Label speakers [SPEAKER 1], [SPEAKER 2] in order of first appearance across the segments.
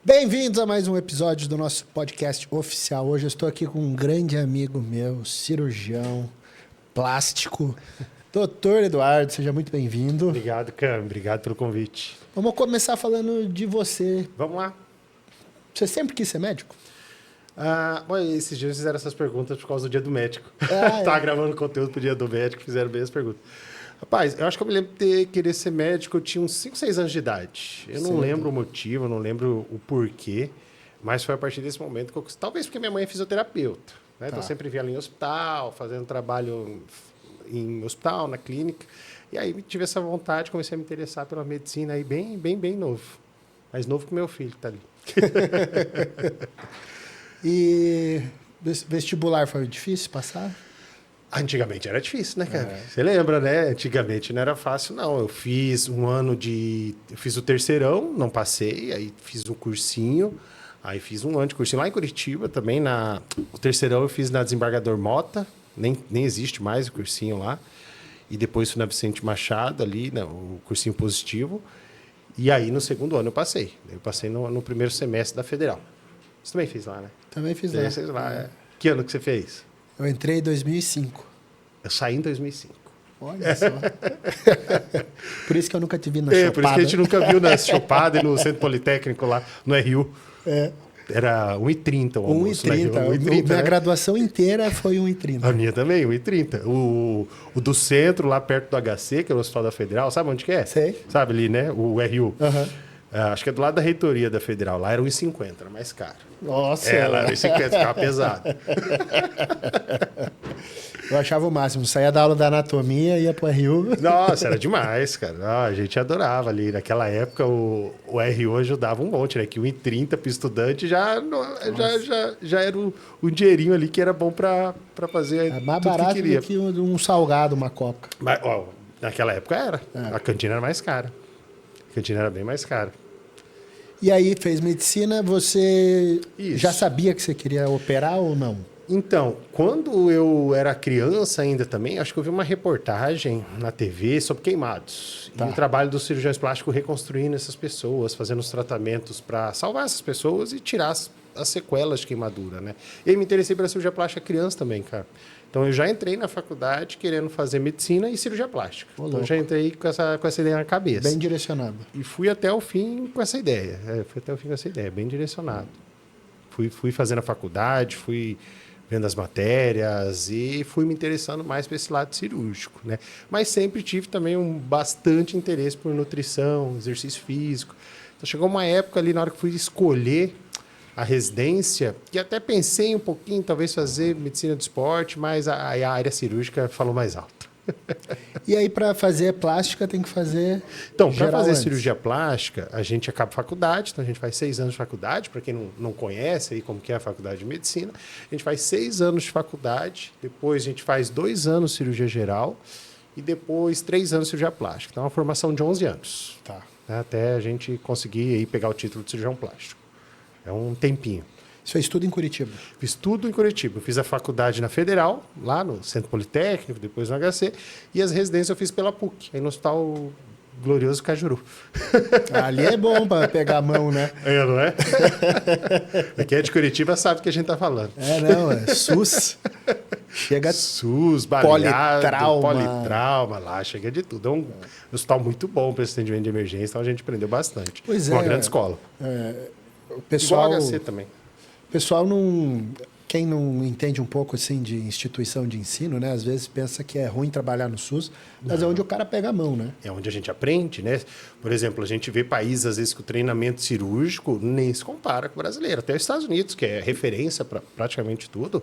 [SPEAKER 1] Bem-vindos a mais um episódio do nosso podcast oficial. Hoje eu estou aqui com um grande amigo meu, cirurgião plástico, Dr. Eduardo. Seja muito bem-vindo.
[SPEAKER 2] Obrigado, Cam. Obrigado pelo convite.
[SPEAKER 1] Vamos começar falando de você.
[SPEAKER 2] Vamos lá.
[SPEAKER 1] Você sempre quis ser médico?
[SPEAKER 2] Esses dias fizeram essas perguntas por causa do dia do médico.
[SPEAKER 1] É.
[SPEAKER 2] Tava gravando conteúdo pro dia do médico, fizeram bem as perguntas. Rapaz, eu acho que eu me lembro de querer ser médico, eu tinha uns 5, 6 anos de idade. Eu não lembro o motivo, eu não lembro o porquê, mas foi a partir desse momento que eu... Talvez porque minha mãe é fisioterapeuta, né? Então eu sempre via ela em hospital, fazendo trabalho em hospital, na clínica. E aí tive essa vontade, comecei a me interessar pela medicina aí bem novo. Mais novo que meu filho que tá ali.
[SPEAKER 1] E vestibular foi difícil passar?
[SPEAKER 2] Antigamente era difícil, né, cara? Você lembra, né? Antigamente não era fácil, não. Eu fiz Eu fiz o terceirão, não passei, aí fiz um cursinho, aí fiz um ano de cursinho lá em Curitiba também. O terceirão eu fiz na Desembargador Mota, nem existe mais o cursinho lá. E depois fui na Vicente Machado ali, né, o cursinho positivo. E aí no segundo ano eu passei. Eu passei no primeiro semestre da Federal. Você também fez lá, né?
[SPEAKER 1] Também fiz
[SPEAKER 2] Você fez lá, é. Que ano que você fez?
[SPEAKER 1] Eu entrei em 2005.
[SPEAKER 2] Eu saí em 2005.
[SPEAKER 1] Olha só. Por isso que eu nunca te vi na Chopada.
[SPEAKER 2] Por isso que a gente nunca viu na Chopada e no Centro Politécnico lá, no RU.
[SPEAKER 1] É.
[SPEAKER 2] Era 1h30 o almoço.
[SPEAKER 1] 1h30. Minha
[SPEAKER 2] né?
[SPEAKER 1] graduação inteira foi 1h30.
[SPEAKER 2] A minha também, 1h30. O do centro, lá perto do HC, que é o Hospital da Federal, sabe onde que é?
[SPEAKER 1] Sei.
[SPEAKER 2] Sabe ali, né? O RU.
[SPEAKER 1] Aham.
[SPEAKER 2] Acho que é do lado da reitoria da Federal. Lá era 1,50, era mais caro.
[SPEAKER 1] Nossa.
[SPEAKER 2] Lá era 1,50, ficava pesado.
[SPEAKER 1] Eu achava o máximo. Saía da aula da anatomia, ia pro RU.
[SPEAKER 2] Nossa, era demais, cara. A gente adorava ali. Naquela época, o RU ajudava um monte, né? Que 1,30 para estudante já era um dinheirinho ali que era bom para fazer
[SPEAKER 1] mais
[SPEAKER 2] tudo
[SPEAKER 1] barato
[SPEAKER 2] que queria.
[SPEAKER 1] do que um salgado, uma coca.
[SPEAKER 2] Mas, naquela época era. A cantina era mais cara. A cantina era bem mais cara.
[SPEAKER 1] E aí, fez medicina, você
[SPEAKER 2] Isso.
[SPEAKER 1] já sabia que você queria operar ou não?
[SPEAKER 2] Então, quando eu era criança ainda também, acho que eu vi uma reportagem na TV sobre queimados.
[SPEAKER 1] Tá.
[SPEAKER 2] E o trabalho dos cirurgiões plásticos reconstruindo essas pessoas, fazendo os tratamentos para salvar essas pessoas e tirar as sequelas de queimadura, né? E aí me interessei pela cirurgia plástica criança também, cara. Então, eu já entrei na faculdade querendo fazer medicina e cirurgia plástica. Então, eu já entrei com essa ideia na cabeça.
[SPEAKER 1] Bem direcionado.
[SPEAKER 2] E fui até o fim com essa ideia. Bem direcionado. Fui fazendo a faculdade, fui vendo as matérias e fui me interessando mais para esse lado cirúrgico, né? Mas sempre tive também bastante interesse por nutrição, exercício físico. Então, chegou uma época ali, na hora que fui escolher a residência, que até pensei um pouquinho, talvez fazer medicina do esporte, mas a área cirúrgica falou mais alto.
[SPEAKER 1] E aí, para fazer plástica, tem que fazer.
[SPEAKER 2] Então, para
[SPEAKER 1] geral
[SPEAKER 2] fazer
[SPEAKER 1] antes.
[SPEAKER 2] cirurgia plástica, a gente acaba a faculdade, então a gente faz 6 anos de faculdade, para quem não conhece aí como que é a faculdade de medicina, a gente faz 6 anos de faculdade, depois a gente faz 2 anos de cirurgia geral e depois 3 anos de cirurgia plástica. Então, é uma formação de 11 anos,
[SPEAKER 1] Tá.
[SPEAKER 2] né, até a gente conseguir aí pegar o título de cirurgião plástico. É um tempinho.
[SPEAKER 1] Isso fez tudo em Curitiba.
[SPEAKER 2] Fiz tudo em Curitiba. Eu fiz a faculdade na Federal, lá no Centro Politécnico, depois no HC, e as residências eu fiz pela PUC, aí no Hospital Glorioso Cajuru.
[SPEAKER 1] Ali é bom para pegar a mão, né?
[SPEAKER 2] É, não é? Quem é de Curitiba sabe o que a gente está falando.
[SPEAKER 1] É SUS. Chega
[SPEAKER 2] SUS, baleado,
[SPEAKER 1] Politrauma.
[SPEAKER 2] politrauma, lá chega de tudo. É um hospital muito bom para esse atendimento de emergência, então a gente aprendeu bastante.
[SPEAKER 1] Pois
[SPEAKER 2] Uma
[SPEAKER 1] é.
[SPEAKER 2] grande escola.
[SPEAKER 1] o pessoal.
[SPEAKER 2] Igual HC também.
[SPEAKER 1] O pessoal não. Quem não entende um pouco assim de instituição de ensino, né? Às vezes pensa que é ruim trabalhar no SUS, mas é onde o cara pega a mão, né?
[SPEAKER 2] É onde a gente aprende, né? Por exemplo, a gente vê países, às vezes, que o treinamento cirúrgico nem se compara com o brasileiro. Até os Estados Unidos, que é referência para praticamente tudo.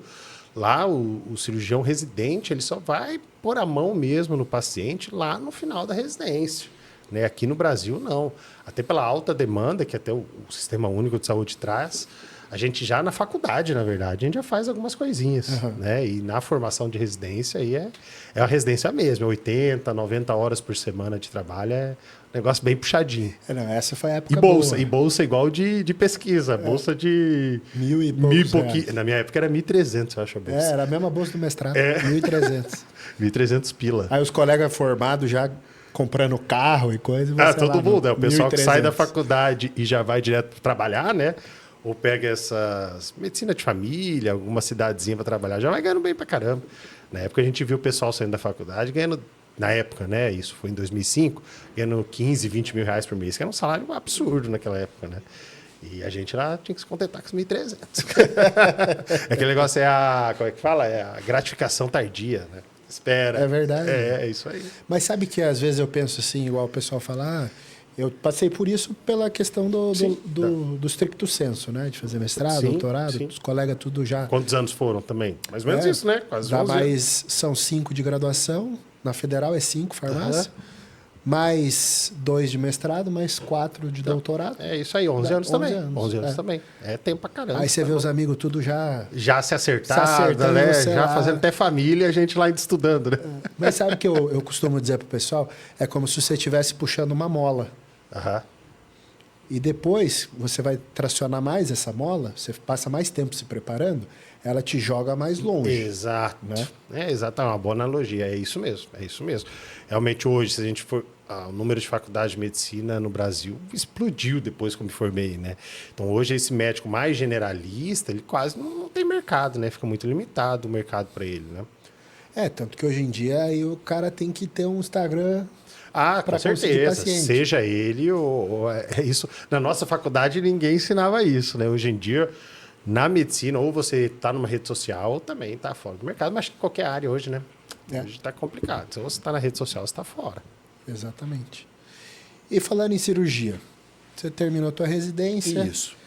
[SPEAKER 2] Lá, o cirurgião residente, ele só vai pôr a mão mesmo no paciente lá no final da residência. Né? Aqui no Brasil, não. Até pela alta demanda que até o Sistema Único de Saúde traz, a gente já na faculdade, na verdade, a gente já faz algumas coisinhas. Né? E na formação de residência, aí é a residência mesmo. 80, 90 horas por semana de trabalho é um negócio bem puxadinho.
[SPEAKER 1] Não, essa foi a época
[SPEAKER 2] bolsa,
[SPEAKER 1] boa.
[SPEAKER 2] E bolsa igual de pesquisa. Bolsa de...
[SPEAKER 1] Mil e
[SPEAKER 2] pouquinho. Na minha época era 1.300, eu acho, a bolsa.
[SPEAKER 1] Era a mesma bolsa do mestrado. 1.300.
[SPEAKER 2] 1.300 pila.
[SPEAKER 1] Aí os colegas formados já comprando carro e coisa.
[SPEAKER 2] Todo mundo, né? O pessoal que sai da
[SPEAKER 1] 1.300.
[SPEAKER 2] faculdade e já vai direto para trabalhar, né? Ou pega essas medicina de família, alguma cidadezinha para trabalhar, já vai ganhando bem pra caramba. Na época a gente viu o pessoal saindo da faculdade ganhando, na época, né? Isso foi em 2005, ganhando 15, 20 mil reais por mês, que era um salário absurdo naquela época, né? E a gente lá tinha que se contentar com os 1.300. Aquele negócio como é que fala? É a gratificação tardia, né? Espera.
[SPEAKER 1] É verdade.
[SPEAKER 2] É isso aí.
[SPEAKER 1] Mas sabe que às vezes eu penso assim, igual o pessoal fala, eu passei por isso pela questão do stricto sensu, né? De fazer mestrado,
[SPEAKER 2] Sim,
[SPEAKER 1] doutorado,
[SPEAKER 2] sim.
[SPEAKER 1] os colegas tudo já...
[SPEAKER 2] Quantos anos foram também? Mais ou menos isso, né? Quase
[SPEAKER 1] Dá
[SPEAKER 2] 11 anos.
[SPEAKER 1] mais, são 5 de graduação, na federal é 5, farmácia, mais 2 de mestrado, mais 4 de doutorado.
[SPEAKER 2] É isso aí, 11 anos
[SPEAKER 1] 11
[SPEAKER 2] também.
[SPEAKER 1] anos,
[SPEAKER 2] 11 anos também. É tempo pra caramba.
[SPEAKER 1] Aí você vê os amigos tudo já...
[SPEAKER 2] Já se acertaram,
[SPEAKER 1] acertando,
[SPEAKER 2] né?
[SPEAKER 1] você
[SPEAKER 2] Já
[SPEAKER 1] lá.
[SPEAKER 2] fazendo até família, a gente lá ainda estudando, né?
[SPEAKER 1] Mas sabe o que eu costumo dizer pro pessoal? É como se você estivesse puxando uma mola.
[SPEAKER 2] Aham.
[SPEAKER 1] E depois você vai tracionar mais essa mola, você passa mais tempo se preparando, ela te joga mais longe.
[SPEAKER 2] Exato.
[SPEAKER 1] Né?
[SPEAKER 2] É, exato, é uma boa analogia. É isso mesmo, é isso mesmo. Realmente hoje, se a gente for... o número de faculdades de medicina no Brasil explodiu depois que eu me formei, né? Então, hoje, esse médico mais generalista, ele quase não tem mercado, né? Fica muito limitado o mercado para ele, né?
[SPEAKER 1] Tanto que hoje em dia aí o cara tem que ter um Instagram
[SPEAKER 2] Com
[SPEAKER 1] para conseguir
[SPEAKER 2] certeza.
[SPEAKER 1] paciente.
[SPEAKER 2] Seja ele ou é isso. Na nossa faculdade, ninguém ensinava isso, né? Hoje em dia, na medicina, ou você está numa rede social, ou também está fora do mercado, mas qualquer área hoje, né? Hoje está complicado. Se você está na rede social, você está fora.
[SPEAKER 1] Exatamente. E falando em cirurgia, você terminou a tua residência.
[SPEAKER 2] Isso.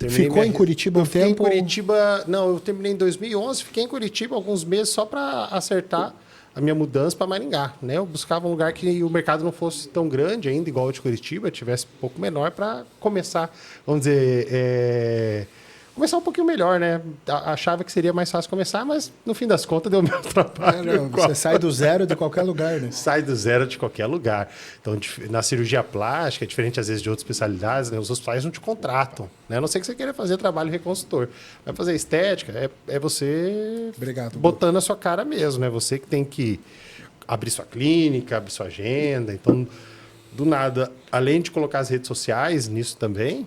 [SPEAKER 1] Ficou em Curitiba um
[SPEAKER 2] Fiquei
[SPEAKER 1] tempo?
[SPEAKER 2] em Curitiba... Não, eu terminei em 2011. Fiquei em Curitiba alguns meses só para acertar a minha mudança para Maringá, né? Eu buscava um lugar que o mercado não fosse tão grande ainda, igual o de Curitiba, tivesse um pouco menor para começar, vamos dizer... Começar um pouquinho melhor, né? Achava que seria mais fácil começar, mas no fim das contas deu o meu trabalho.
[SPEAKER 1] Você sai do zero de qualquer lugar, né?
[SPEAKER 2] Sai do zero de qualquer lugar. Então, na cirurgia plástica, diferente às vezes de outras especialidades, né, os hospitais não te contratam. Né? A não ser que você queira fazer trabalho reconstrutor. Vai fazer estética, é você
[SPEAKER 1] Obrigado,
[SPEAKER 2] botando a sua cara mesmo. Né? Você que tem que abrir sua clínica, abrir sua agenda. Então, do nada, além de colocar as redes sociais nisso também,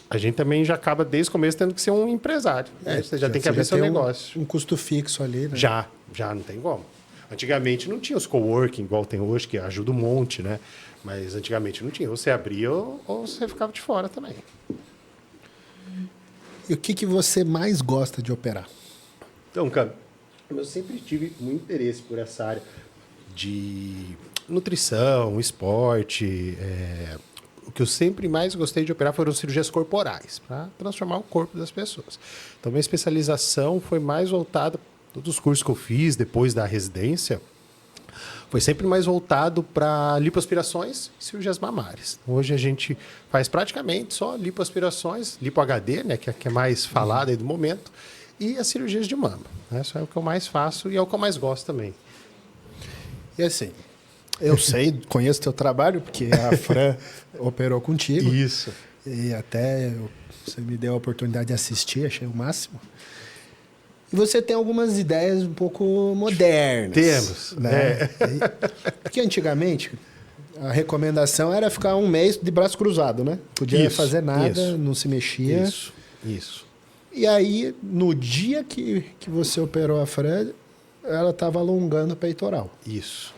[SPEAKER 2] a gente também já acaba desde o começo tendo que ser um empresário. Né? Você já tem que abrir seu negócio.
[SPEAKER 1] Um custo fixo ali, né?
[SPEAKER 2] Já não tem como. Antigamente não tinha os coworking igual tem hoje, que ajuda um monte, né? Mas antigamente não tinha. Ou você abria ou você ficava de fora também.
[SPEAKER 1] E o que você mais gosta de operar?
[SPEAKER 2] Então, cara, eu sempre tive muito interesse por essa área de nutrição, esporte. O que eu sempre mais gostei de operar foram cirurgias corporais, para transformar o corpo das pessoas. Então, minha especialização foi mais voltada, todos os cursos que eu fiz depois da residência, foi sempre mais voltado para lipoaspirações e cirurgias mamárias. Hoje a gente faz praticamente só lipoaspirações, lipo-HD, né, que é mais falada aí do momento, e as cirurgias de mama. Né? Isso é o que eu mais faço e é o que eu mais gosto também.
[SPEAKER 1] E assim, eu sei, conheço teu trabalho, porque a Fran operou contigo.
[SPEAKER 2] Isso.
[SPEAKER 1] E até você me deu a oportunidade de assistir, achei o máximo. E você tem algumas ideias um pouco modernas.
[SPEAKER 2] Temos.
[SPEAKER 1] Né? Porque antigamente a recomendação era ficar um mês de braço cruzado, né? Podia fazer nada, não se mexia.
[SPEAKER 2] Isso.
[SPEAKER 1] E aí, no dia que você operou a Fran, ela estava alongando o peitoral.
[SPEAKER 2] Isso.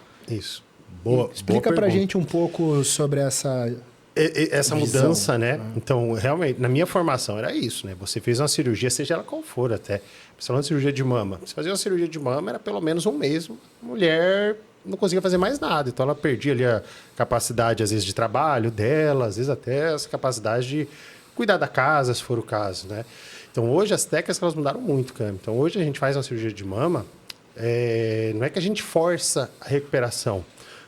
[SPEAKER 2] Boa.
[SPEAKER 1] Explica pra gente um pouco sobre essa
[SPEAKER 2] visão, mudança, né? Então, realmente, na minha formação era isso, né? Você fez uma cirurgia, seja ela qual for até. Você falando de cirurgia de mama. Você fazia uma cirurgia de mama, era pelo menos um mês. A mulher não conseguia fazer mais nada. Então, ela perdia ali a capacidade, às vezes, de trabalho dela, às vezes até essa capacidade de cuidar da casa, se for o caso, né? Então, hoje, as técnicas elas mudaram muito, cara. Então, hoje a gente faz uma cirurgia de mama, não é que a gente força a recuperação,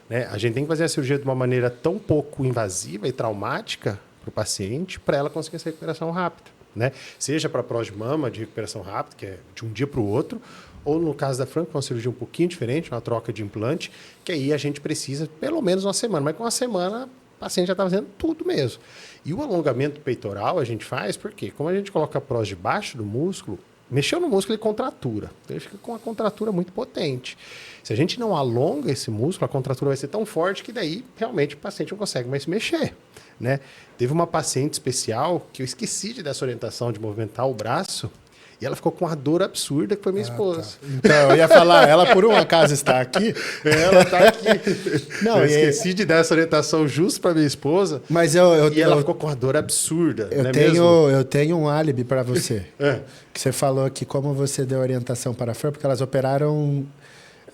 [SPEAKER 2] né? A gente tem que fazer a cirurgia de uma maneira tão pouco invasiva e traumática para o paciente, para ela conseguir essa recuperação rápida, né? Seja para prós de mama, de recuperação rápida, que é de um dia para o outro, ou no caso da Fran, que é uma cirurgia um pouquinho diferente, uma troca de implante, que aí a gente precisa pelo menos uma semana. Mas com uma semana, o paciente já está fazendo tudo mesmo. E o alongamento peitoral a gente faz porque, como a gente coloca a prós debaixo do músculo, mexeu no músculo, ele contratura. Então, ele fica com uma contratura muito potente. Se a gente não alonga esse músculo, a contratura vai ser tão forte que daí, realmente, o paciente não consegue mais se mexer, né? Teve uma paciente especial que eu esqueci de dar essa orientação de movimentar o braço e ela ficou com uma dor absurda, que foi minha esposa.
[SPEAKER 1] Tá. Então, eu ia falar, ela por um acaso está aqui.
[SPEAKER 2] Ela tá aqui.
[SPEAKER 1] Não,
[SPEAKER 2] eu esqueci de dar essa orientação justo para minha esposa.
[SPEAKER 1] Mas
[SPEAKER 2] e ela ficou com uma dor absurda.
[SPEAKER 1] Eu tenho um álibi para você.
[SPEAKER 2] É.
[SPEAKER 1] Que você falou que como você deu orientação para a Fran, porque elas operaram...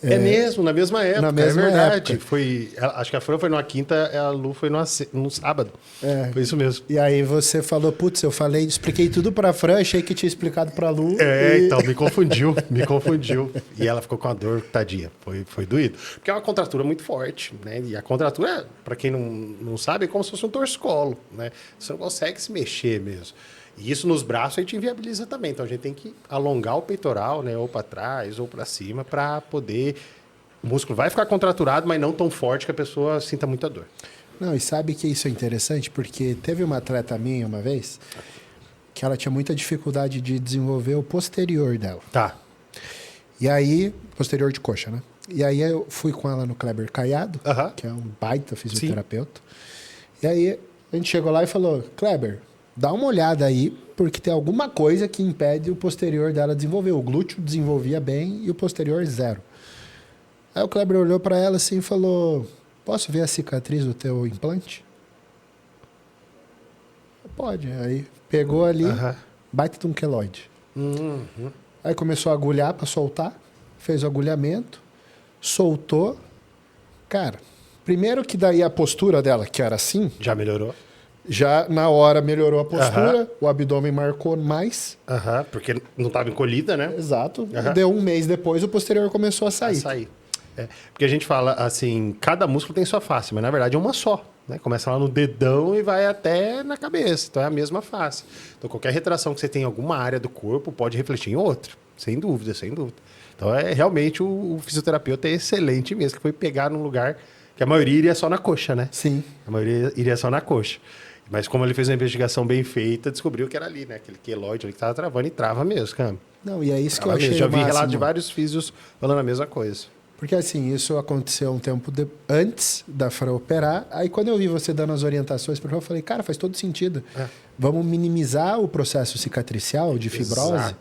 [SPEAKER 2] É mesmo, na mesma época.
[SPEAKER 1] Na mesma
[SPEAKER 2] é verdade.
[SPEAKER 1] época.
[SPEAKER 2] Acho que a Fran foi numa quinta, a Lu foi no sábado.
[SPEAKER 1] É.
[SPEAKER 2] Foi isso mesmo.
[SPEAKER 1] E aí você falou, putz, expliquei tudo para a Fran, achei que tinha explicado para a Lu.
[SPEAKER 2] Então, me confundiu. E ela ficou com a dor, tadinha. Foi doído. Porque é uma contratura muito forte, né? E a contratura, para quem não sabe, é como se fosse um torcicolo, né? Você não consegue se mexer mesmo. E isso nos braços a gente inviabiliza também. Então a gente tem que alongar o peitoral, né? Ou para trás ou para cima, para poder. O músculo vai ficar contraturado, mas não tão forte que a pessoa sinta muita dor.
[SPEAKER 1] Não, e sabe que isso é interessante? Porque teve uma atleta minha uma vez que ela tinha muita dificuldade de desenvolver o posterior dela.
[SPEAKER 2] Tá.
[SPEAKER 1] E aí, posterior de coxa, né? E aí eu fui com ela no Kleber Caiado, que é um baita fisioterapeuta. Sim. E aí a gente chegou lá e falou, Kleber, dá uma olhada aí, porque tem alguma coisa que impede o posterior dela desenvolver. O glúteo desenvolvia bem e o posterior zero. Aí o Kleber olhou para ela assim e falou, posso ver a cicatriz do teu implante? Pode. Aí pegou ali, baita de um queloide. Aí começou a agulhar para soltar, fez o agulhamento, soltou. Cara, primeiro que daí a postura dela, que era assim...
[SPEAKER 2] Já melhorou?
[SPEAKER 1] Já na hora melhorou a postura, o abdômen marcou mais.
[SPEAKER 2] Porque não estava encolhida, né?
[SPEAKER 1] Exato. Deu um mês depois, o posterior começou a sair.
[SPEAKER 2] Porque a gente fala assim, cada músculo tem sua face, mas na verdade é uma só. Né? Começa lá no dedão e vai até na cabeça. Então é a mesma face. Então qualquer retração que você tem em alguma área do corpo pode refletir em outra. Sem dúvida, sem dúvida. Então é realmente o fisioterapeuta é excelente mesmo, que foi pegar num lugar que a maioria iria só na coxa, né?
[SPEAKER 1] Sim.
[SPEAKER 2] A maioria iria só na coxa. Mas como ele fez uma investigação bem feita, descobriu que era ali, né? Aquele queloide ali que estava travando e trava mesmo, cara.
[SPEAKER 1] Não, e é isso
[SPEAKER 2] trava
[SPEAKER 1] que eu achei
[SPEAKER 2] mesmo. Já vi
[SPEAKER 1] máximo.
[SPEAKER 2] relatos de vários físios falando a mesma coisa.
[SPEAKER 1] Porque assim, isso aconteceu um tempo antes da Fran operar. Aí quando eu vi você dando as orientações para ela, eu falei, cara, faz todo sentido. Vamos minimizar o processo cicatricial de fibrose.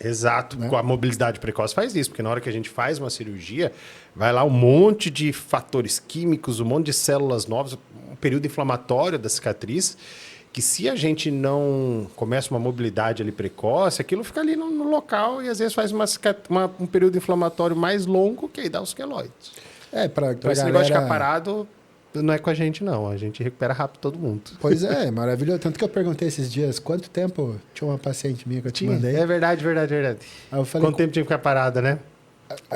[SPEAKER 2] Exato. Né? A mobilidade precoce faz isso, porque na hora que a gente faz uma cirurgia, vai lá um monte de fatores químicos, um monte de células novas, um período inflamatório da cicatriz, que se a gente não começa uma mobilidade ali precoce, aquilo fica ali no local e às vezes faz um período inflamatório mais longo, que aí dá os queloides.
[SPEAKER 1] Então
[SPEAKER 2] esse negócio de ficar parado não é com a gente, não. A gente recupera rápido todo mundo.
[SPEAKER 1] Pois é, maravilhoso. Tanto que eu perguntei esses dias, quanto tempo tinha uma paciente minha que eu te mandei?
[SPEAKER 2] É verdade. Aí eu falei, quanto tempo tinha que ficar parada, né?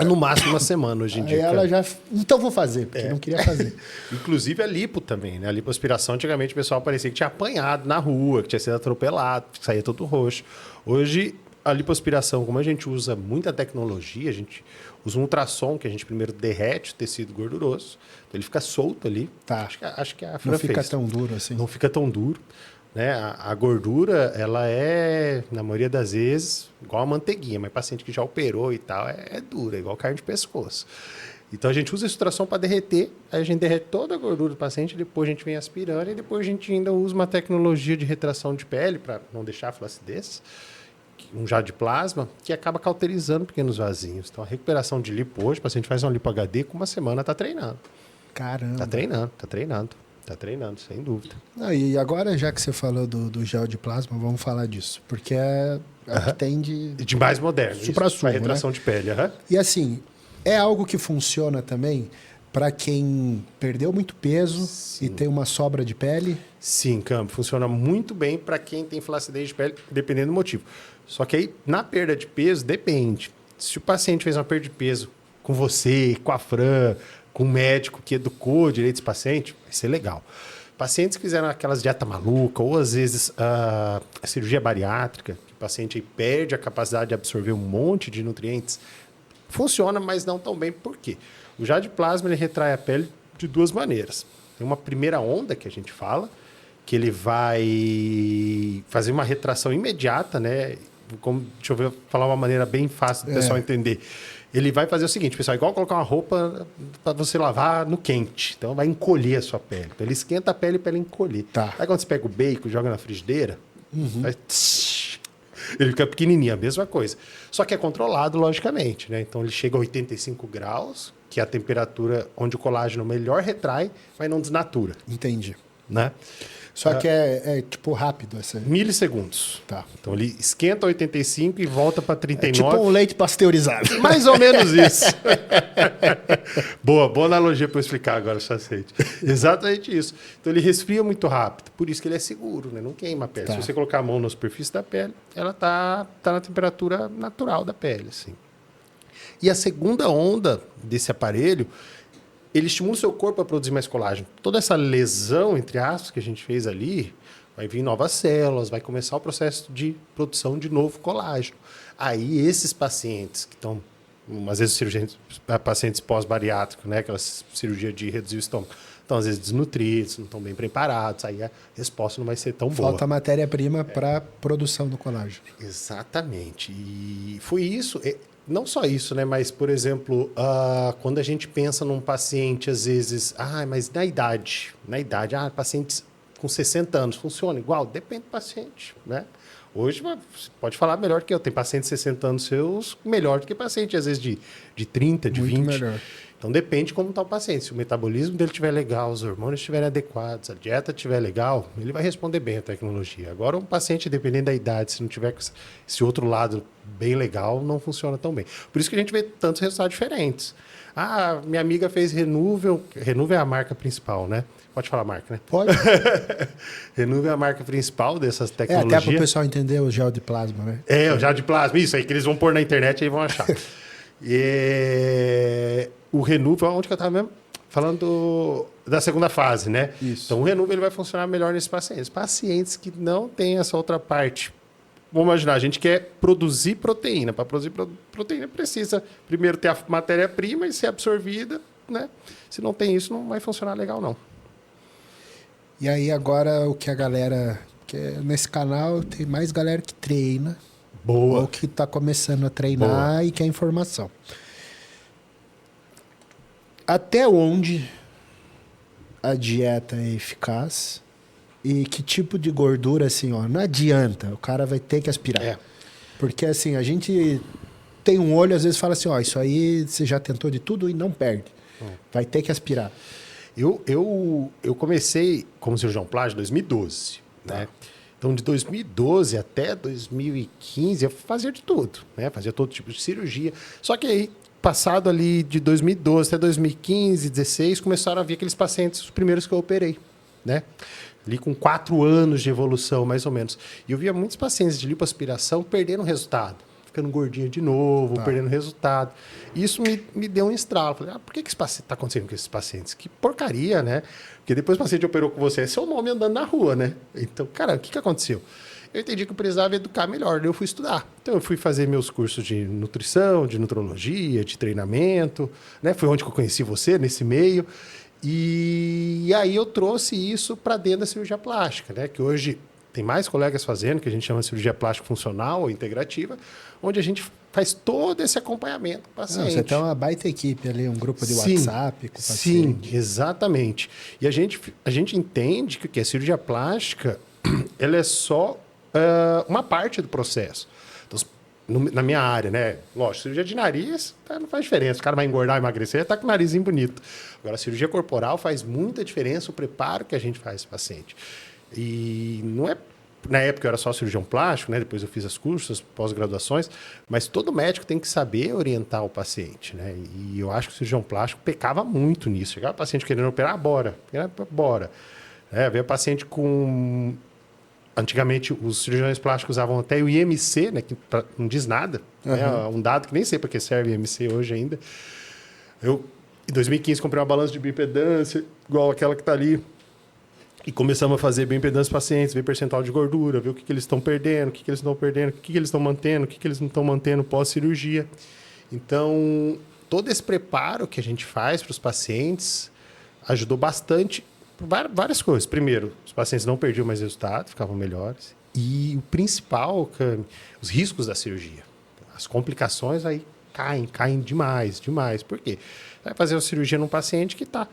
[SPEAKER 2] No máximo uma semana hoje em dia.
[SPEAKER 1] Aí ela já... Então vou fazer, porque não queria fazer.
[SPEAKER 2] Inclusive a lipo também, né? A lipoaspiração, antigamente o pessoal parecia que tinha apanhado na rua, que tinha sido atropelado, que saía todo roxo. Hoje, a lipoaspiração, como a gente usa muita tecnologia, a gente usa um ultrassom, que a gente primeiro derrete o tecido gorduroso, então ele fica solto ali.
[SPEAKER 1] Tá.
[SPEAKER 2] Acho que a Fran
[SPEAKER 1] não fica
[SPEAKER 2] fez.
[SPEAKER 1] Tão duro assim.
[SPEAKER 2] Não fica tão duro. Né? A gordura, ela é, na maioria das vezes, igual a manteiguinha, mas paciente que já operou e tal, é dura, igual carne de pescoço. Então a gente usa esse ultrassom para derreter, aí a gente derrete toda a gordura do paciente, depois a gente vem aspirando e depois a gente ainda usa uma tecnologia de retração de pele para não deixar a flacidez, um jato de plasma, que acaba cauterizando pequenos vasinhos. Então a recuperação de lipo hoje, o paciente faz um lipo HD, com uma semana está treinando.
[SPEAKER 1] Caramba.
[SPEAKER 2] Tá treinando, sem dúvida.
[SPEAKER 1] E agora, já que você falou do gel de plasma, vamos falar disso. Porque é o que tem
[SPEAKER 2] de mais moderno.
[SPEAKER 1] Supra-sumo,
[SPEAKER 2] né? Retração de pele.
[SPEAKER 1] E assim, é algo que funciona também para quem perdeu muito peso e tem uma sobra de pele?
[SPEAKER 2] Sim, Campo. Funciona muito bem para quem tem flacidez de pele, dependendo do motivo. Só que aí, na perda de peso, depende. Se o paciente fez uma perda de peso com você, com a Fran, com um médico que educou direito esse paciente, vai ser legal. Pacientes que fizeram aquelas dieta maluca, ou às vezes a cirurgia bariátrica, que o paciente aí perde a capacidade de absorver um monte de nutrientes, funciona, mas não tão bem. Por quê? O jato de plasma ele retrai a pele de duas maneiras. Tem uma primeira onda que a gente fala, que ele vai fazer uma retração imediata, né? deixa eu falar uma maneira bem fácil do pessoal entender. Ele vai fazer o seguinte, pessoal, igual colocar uma roupa para você lavar no quente. Então, vai encolher a sua pele. Então, ele esquenta a pele para ela encolher.
[SPEAKER 1] Tá.
[SPEAKER 2] Aí, quando você pega o bacon e joga na frigideira, ele fica pequenininho, a mesma coisa. Só que é controlado, logicamente, né? Então, ele chega a 85 graus, que é a temperatura onde o colágeno melhor retrai, mas não desnatura.
[SPEAKER 1] Entendi.
[SPEAKER 2] Né?
[SPEAKER 1] Só que é tipo rápido essa.
[SPEAKER 2] Milissegundos.
[SPEAKER 1] Tá.
[SPEAKER 2] Então ele esquenta 85 e volta para 39.
[SPEAKER 1] É tipo um leite pasteurizado.
[SPEAKER 2] Mais ou menos isso. boa analogia para eu explicar agora, Chacete. Exatamente isso. Então ele resfria muito rápido, por isso que ele é seguro, né? Não queima a pele.
[SPEAKER 1] Tá.
[SPEAKER 2] Se você colocar a mão na superfície da pele, ela tá na temperatura natural da pele, assim. E a segunda onda desse aparelho, ele estimula o seu corpo a produzir mais colágeno. Toda essa lesão, entre aspas, que a gente fez ali, vai vir novas células, vai começar o processo de produção de novo colágeno. Aí, esses pacientes que estão, às vezes, pacientes pós-bariátricos, né, aquela cirurgia de reduzir o estômago, estão, às vezes, desnutridos, não estão bem preparados, aí a resposta não vai ser tão boa.
[SPEAKER 1] Falta matéria-prima para produção do colágeno.
[SPEAKER 2] Exatamente. E foi isso. Não só isso, né? Mas, por exemplo, quando a gente pensa num paciente, às vezes, mas na idade, pacientes com 60 anos, funciona igual? Depende do paciente, né? Hoje, você pode falar melhor que eu. Tem pacientes de 60 anos seus melhor do que paciente, às vezes, de 30, de
[SPEAKER 1] Muito
[SPEAKER 2] 20.
[SPEAKER 1] melhor.
[SPEAKER 2] Então, depende de como está o paciente. Se o metabolismo dele estiver legal, os hormônios estiverem adequados, a dieta estiver legal, ele vai responder bem à tecnologia. Agora, um paciente, dependendo da idade, se não tiver esse outro lado bem legal, não funciona tão bem. Por isso que a gente vê tantos resultados diferentes. Minha amiga fez Renuvel. Renuvel é a marca principal, né? Pode falar a marca, né?
[SPEAKER 1] Pode.
[SPEAKER 2] Renuvel é a marca principal dessas tecnologias.
[SPEAKER 1] Até para o pessoal entender o gel de plasma, né?
[SPEAKER 2] O gel de plasma. Isso aí que eles vão pôr na internet e vão achar. O Renuvel, onde que eu estava mesmo? Falando da segunda fase, né?
[SPEAKER 1] Isso.
[SPEAKER 2] Então, o Renuvel ele vai funcionar melhor nesses pacientes. Pacientes que não têm essa outra parte. Vamos imaginar, a gente quer produzir proteína. Para produzir proteína, precisa primeiro ter a matéria-prima e ser absorvida, né? Se não tem isso, não vai funcionar legal, não.
[SPEAKER 1] E aí, agora, o que a galera... nesse canal, tem mais galera que treina.
[SPEAKER 2] Boa.
[SPEAKER 1] Ou que está começando a treinar e quer informação. Até onde a dieta é eficaz e que tipo de gordura, assim, não adianta, o cara vai ter que aspirar. Porque, assim, a gente tem um olho, às vezes fala assim, isso aí você já tentou de tudo e não perde. Vai ter que aspirar.
[SPEAKER 2] Eu comecei como cirurgião plástico em 2012, né? Então, de 2012 até 2015, eu fazia de tudo, né? Fazia todo tipo de cirurgia. Só que aí, passado ali de 2012 até 2015, 2016, começaram a vir aqueles pacientes, os primeiros que eu operei, né? Ali com 4 anos de evolução, mais ou menos. E eu via muitos pacientes de lipoaspiração perdendo resultado, ficando gordinho de novo, perdendo resultado. Isso me deu um estralo. Falei, por que isso está acontecendo com esses pacientes? Que porcaria, né? Porque depois o paciente operou com você, é seu nome andando na rua, né? Então, cara, o que aconteceu? Eu entendi que eu precisava educar melhor, daí eu fui estudar. Então, eu fui fazer meus cursos de nutrição, de nutrologia, de treinamento, né? Foi onde que eu conheci você, nesse meio. E aí eu trouxe isso para dentro da cirurgia plástica, né? Que hoje tem mais colegas fazendo, que a gente chama de cirurgia plástica funcional ou integrativa, onde a gente faz todo esse acompanhamento com o paciente.
[SPEAKER 1] Você tem uma baita equipe ali, um grupo de WhatsApp com o paciente.
[SPEAKER 2] Sim, exatamente. E a gente entende que a cirurgia plástica ela é só uma parte do processo. Então, na minha área, né? Lógico, cirurgia de nariz não faz diferença. O cara vai engordar, emagrecer, está com o narizinho bonito. Agora, a cirurgia corporal faz muita diferença o preparo que a gente faz para o paciente. E não é... Na época eu era só cirurgião plástico, né? Depois eu fiz as cursos, pós-graduações, mas todo médico tem que saber orientar o paciente, né? E eu acho que o cirurgião plástico pecava muito nisso. Chegava o paciente querendo operar, bora. Veio o paciente com... Antigamente, os cirurgiões plásticos usavam até o IMC, né? Que não diz nada. Né? Um dado que nem sei para que serve o IMC hoje ainda. Eu, em 2015, comprei uma balança de bioimpedância, igual aquela que está ali. E começamos a fazer bioimpedância dos pacientes, ver percentual de gordura, ver o que eles estão perdendo, o que eles estão perdendo, o que eles estão mantendo, o que eles não estão mantendo pós-cirurgia. Então, todo esse preparo que a gente faz para os pacientes ajudou bastante por várias coisas. Primeiro, os pacientes não perdiam mais resultado, ficavam melhores. E o principal, Cami, os riscos da cirurgia. As complicações aí caem demais. Por quê? Vai fazer uma cirurgia num paciente que está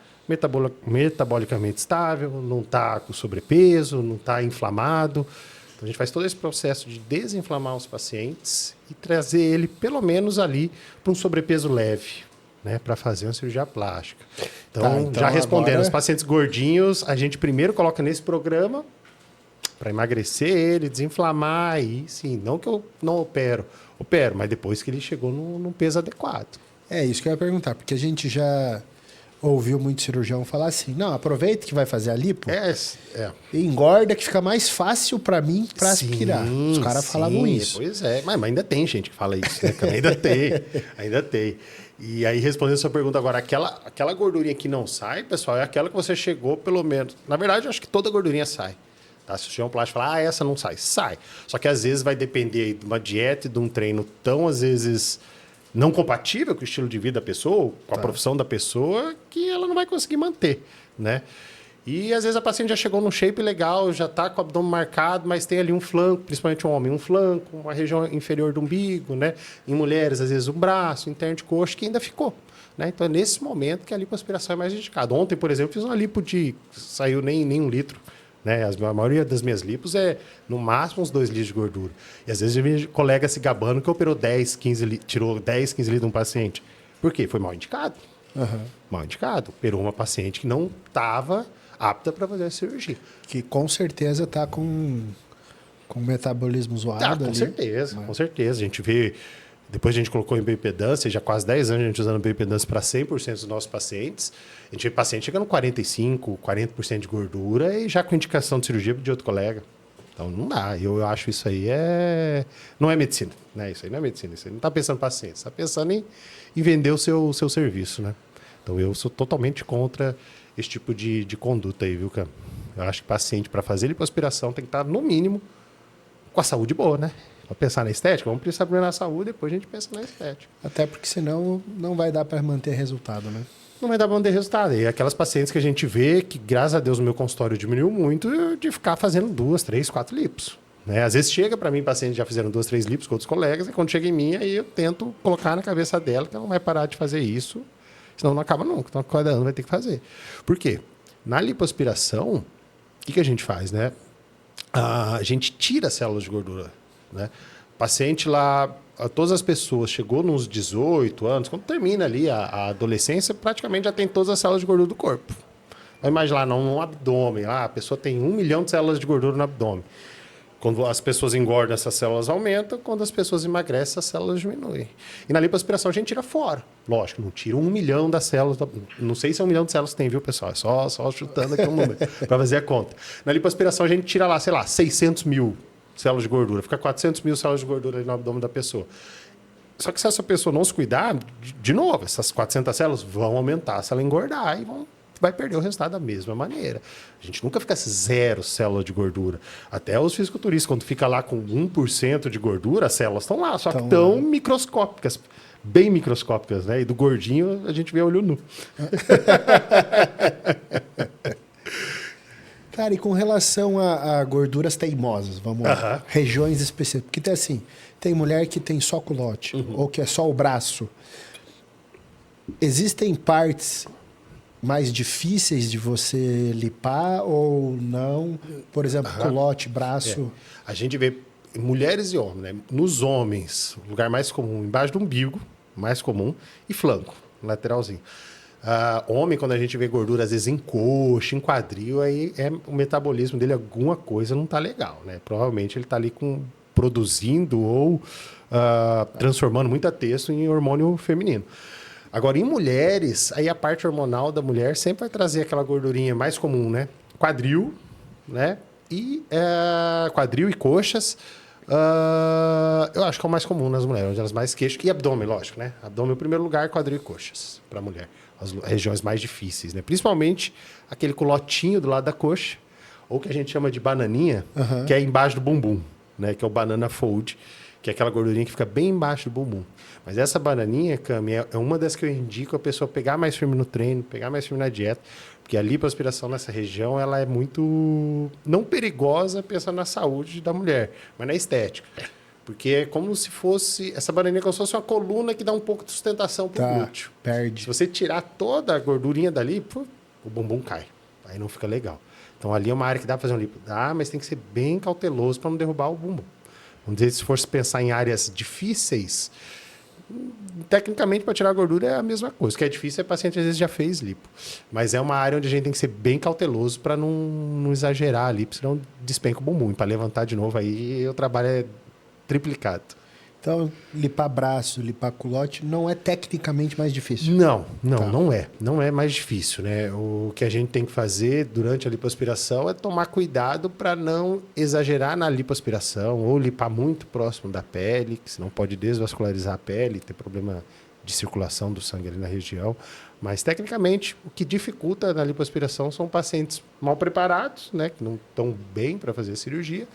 [SPEAKER 2] metabolicamente estável, não está com sobrepeso, não está inflamado. Então, a gente faz todo esse processo de desinflamar os pacientes e trazer ele, pelo menos, ali para um sobrepeso leve, né, para fazer uma cirurgia plástica. Então já respondendo, agora... os pacientes gordinhos, a gente primeiro coloca nesse programa para emagrecer ele, desinflamar, aí sim, não que eu não opero, mas depois que ele chegou num peso adequado.
[SPEAKER 1] É isso que eu ia perguntar, porque a gente já ouviu muito cirurgião falar assim, não, aproveita que vai fazer a lipo e engorda que fica mais fácil para mim para aspirar. Os caras falavam isso.
[SPEAKER 2] Pois é, mas ainda tem gente que fala isso, né? ainda tem. E aí, respondendo a sua pergunta agora, aquela gordurinha que não sai, pessoal, é aquela que você chegou pelo menos... Na verdade, eu acho que toda gordurinha sai. Tá? Se o cirurgião plástico falar, essa não sai. Sai. Só que às vezes vai depender de uma dieta e de um treino tão, às vezes... não compatível com o estilo de vida da pessoa, com a profissão da pessoa, que ela não vai conseguir manter, né? E às vezes a paciente já chegou num shape legal, já está com o abdômen marcado, mas tem ali um flanco, principalmente um homem, um flanco, uma região inferior do umbigo, né? Em mulheres, às vezes um braço, interno de coxa, que ainda ficou, né? Então é nesse momento que a lipoaspiração é mais indicada. Ontem, por exemplo, fiz uma lipo saiu nem 1 litro. Né? A maioria das minhas lipos é no máximo uns 2 litros de gordura. E às vezes eu vejo colega se gabando que operou 10, 15 litros, tirou 10, 15 litros de um paciente. Por quê? Foi mal indicado. Mal indicado. Operou uma paciente que não estava apta para fazer a cirurgia.
[SPEAKER 1] Que com certeza está com metabolismo zoado.
[SPEAKER 2] Com certeza. A gente vê... Depois a gente colocou em bioimpedância, já quase 10 anos a gente usando bioimpedância para 100% dos nossos pacientes. A gente vê paciente chegando 45%, 40% de gordura e já com indicação de cirurgia de outro colega. Então não dá. Eu acho isso aí não é medicina. Né? Isso aí não é medicina. Isso aí não está pensando em paciente. Está pensando em vender o seu serviço. Né? Então eu sou totalmente contra esse tipo de conduta aí, viu, Cam? Eu acho que paciente, para fazer lipoaspiração, tem que estar, no mínimo, com a saúde boa, né? Para pensar na estética, vamos pensar primeiro na saúde, depois a gente pensa na estética.
[SPEAKER 1] Até porque senão não vai dar para manter resultado, né?
[SPEAKER 2] Não vai dar para manter resultado. E aquelas pacientes que a gente vê que, graças a Deus, o meu consultório diminuiu muito de ficar fazendo 2, 3, 4 lipos. Né? Às vezes chega para mim pacientes que já fizeram 2, 3 lipos com outros colegas, e quando chega em mim, aí eu tento colocar na cabeça dela que ela não vai parar de fazer isso, senão não acaba nunca. Então, cada ano vai ter que fazer. Por quê? Na lipoaspiração, o que a gente faz, né? A gente tira as células de gordura. Né? O paciente lá, todas as pessoas, chegou nos 18 anos, quando termina ali a adolescência, praticamente já tem todas as células de gordura do corpo. Então, imagina lá, no abdômen, a pessoa tem 1 milhão de células de gordura no abdômen. Quando as pessoas engordam, essas células aumentam, quando as pessoas emagrecem, essas células diminuem. E na lipoaspiração a gente tira fora. Lógico, não tira 1 milhão das células. Não sei se é 1 milhão de células que tem, viu, pessoal? É só chutando aqui um número para fazer a conta. Na lipoaspiração a gente tira lá, sei lá, 600 mil células de gordura. Fica 400 mil células de gordura ali no abdômen da pessoa. Só que se essa pessoa não se cuidar, de novo, essas 400 células vão aumentar se ela engordar e vai perder o resultado da mesma maneira. A gente nunca fica 0 células de gordura. Até os fisiculturistas, quando fica lá com 1% de gordura, as células estão lá, só que estão microscópicas, bem microscópicas, né? E do gordinho a gente vê olho nu.
[SPEAKER 1] Cara, e com relação a gorduras teimosas, vamos lá, regiões específicas, porque tem assim, tem mulher que tem só culote, ou que é só o braço. Existem partes mais difíceis de você lipar ou não? Por exemplo, culote, braço.
[SPEAKER 2] A gente vê mulheres e homens, né? Nos homens, o lugar mais comum, embaixo do umbigo, mais comum, e flanco, lateralzinho. Homem, quando a gente vê gordura, às vezes em coxa, em quadril, aí o metabolismo dele, alguma coisa não está legal, né? Provavelmente ele está ali produzindo ou transformando muita testo em hormônio feminino. Agora, em mulheres, aí a parte hormonal da mulher sempre vai trazer aquela gordurinha mais comum, né? Quadril, né? E quadril e coxas, eu acho que é o mais comum nas mulheres, onde elas mais queixam. E abdômen, lógico, né? Abdômen, em primeiro lugar, quadril e coxas para a mulher. As regiões mais difíceis, né? Principalmente aquele culotinho do lado da coxa, ou que a gente chama de bananinha, que é embaixo do bumbum, né? Que é o banana fold, que é aquela gordurinha que fica bem embaixo do bumbum. Mas essa bananinha, Cami, é uma das que eu indico a pessoa pegar mais firme no treino, pegar mais firme na dieta, porque a lipoaspiração nessa região ela é muito, não perigosa pensando na saúde da mulher, mas na estética. Porque é como se fosse, essa bananinha é como se fosse uma coluna que dá um pouco de sustentação para o glúteo.
[SPEAKER 1] Perde.
[SPEAKER 2] Se você tirar toda a gordurinha dali, o bumbum cai. Aí não fica legal. Então ali é uma área que dá para fazer um lipo. Dá, mas tem que ser bem cauteloso para não derrubar o bumbum. Vamos dizer, se for pensar em áreas difíceis, tecnicamente para tirar a gordura é a mesma coisa. O que é difícil é o paciente às vezes já fez lipo. Mas é uma área onde a gente tem que ser bem cauteloso para não exagerar a lipo, senão despenca o bumbum. Para levantar de novo aí o trabalho é triplicado.
[SPEAKER 1] Então, lipar braço, lipar culote não é tecnicamente mais difícil?
[SPEAKER 2] Não, não é. Não é mais difícil, né? O que a gente tem que fazer durante a lipoaspiração é tomar cuidado para não exagerar na lipoaspiração ou lipar muito próximo da pele, que senão pode desvascularizar a pele, ter problema de circulação do sangue ali na região. Mas, tecnicamente, o que dificulta na lipoaspiração são pacientes mal preparados, né? Que não estão bem para fazer a cirurgia,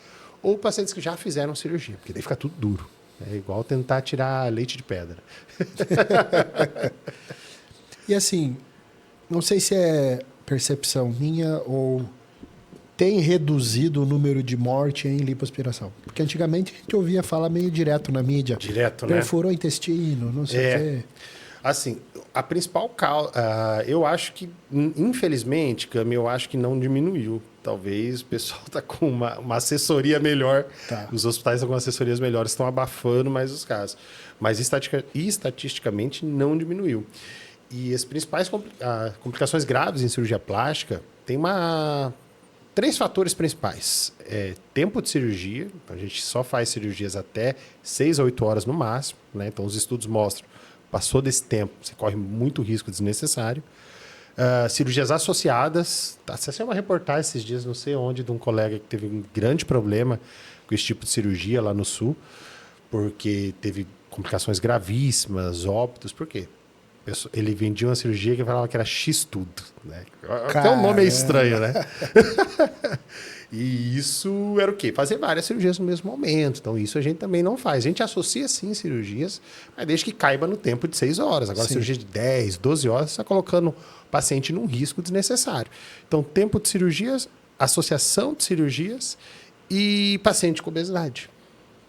[SPEAKER 2] ou pacientes que já fizeram cirurgia, porque daí fica tudo duro. É igual tentar tirar leite de pedra.
[SPEAKER 1] E assim, não sei se é percepção minha ou tem reduzido o número de morte em lipoaspiração. Porque antigamente a gente ouvia falar meio direto na mídia.
[SPEAKER 2] Direto, né?
[SPEAKER 1] Perfurou o intestino, não sei o quê.
[SPEAKER 2] Assim, a principal causa, eu acho que, infelizmente, Cami, eu acho que não diminuiu. Talvez o pessoal está com uma assessoria melhor.
[SPEAKER 1] Tá.
[SPEAKER 2] Os hospitais estão com assessorias melhores, estão abafando mais os casos. Mas estatisticamente não diminuiu. E as principais complicações graves em cirurgia plástica tem 3 fatores principais. Tempo de cirurgia, a gente só faz cirurgias até 6 a 8 horas no máximo, né? Então os estudos mostram, passou desse tempo, você corre muito risco desnecessário. Cirurgias associadas. Acessei uma reportagem esses dias, não sei onde, de um colega que teve um grande problema com esse tipo de cirurgia lá no Sul, porque teve complicações gravíssimas, óbitos. Por quê? Ele vendia uma cirurgia que falava que era X-tudo. Né? Até o nome é estranho, né? E isso era o quê? Fazer várias cirurgias no mesmo momento. Então, isso a gente também não faz. A gente associa, sim, cirurgias, mas desde que caiba no tempo de 6 horas. Agora, cirurgia de 10, 12 horas, você está colocando o paciente num risco desnecessário. Então, tempo de cirurgias, associação de cirurgias e paciente com obesidade.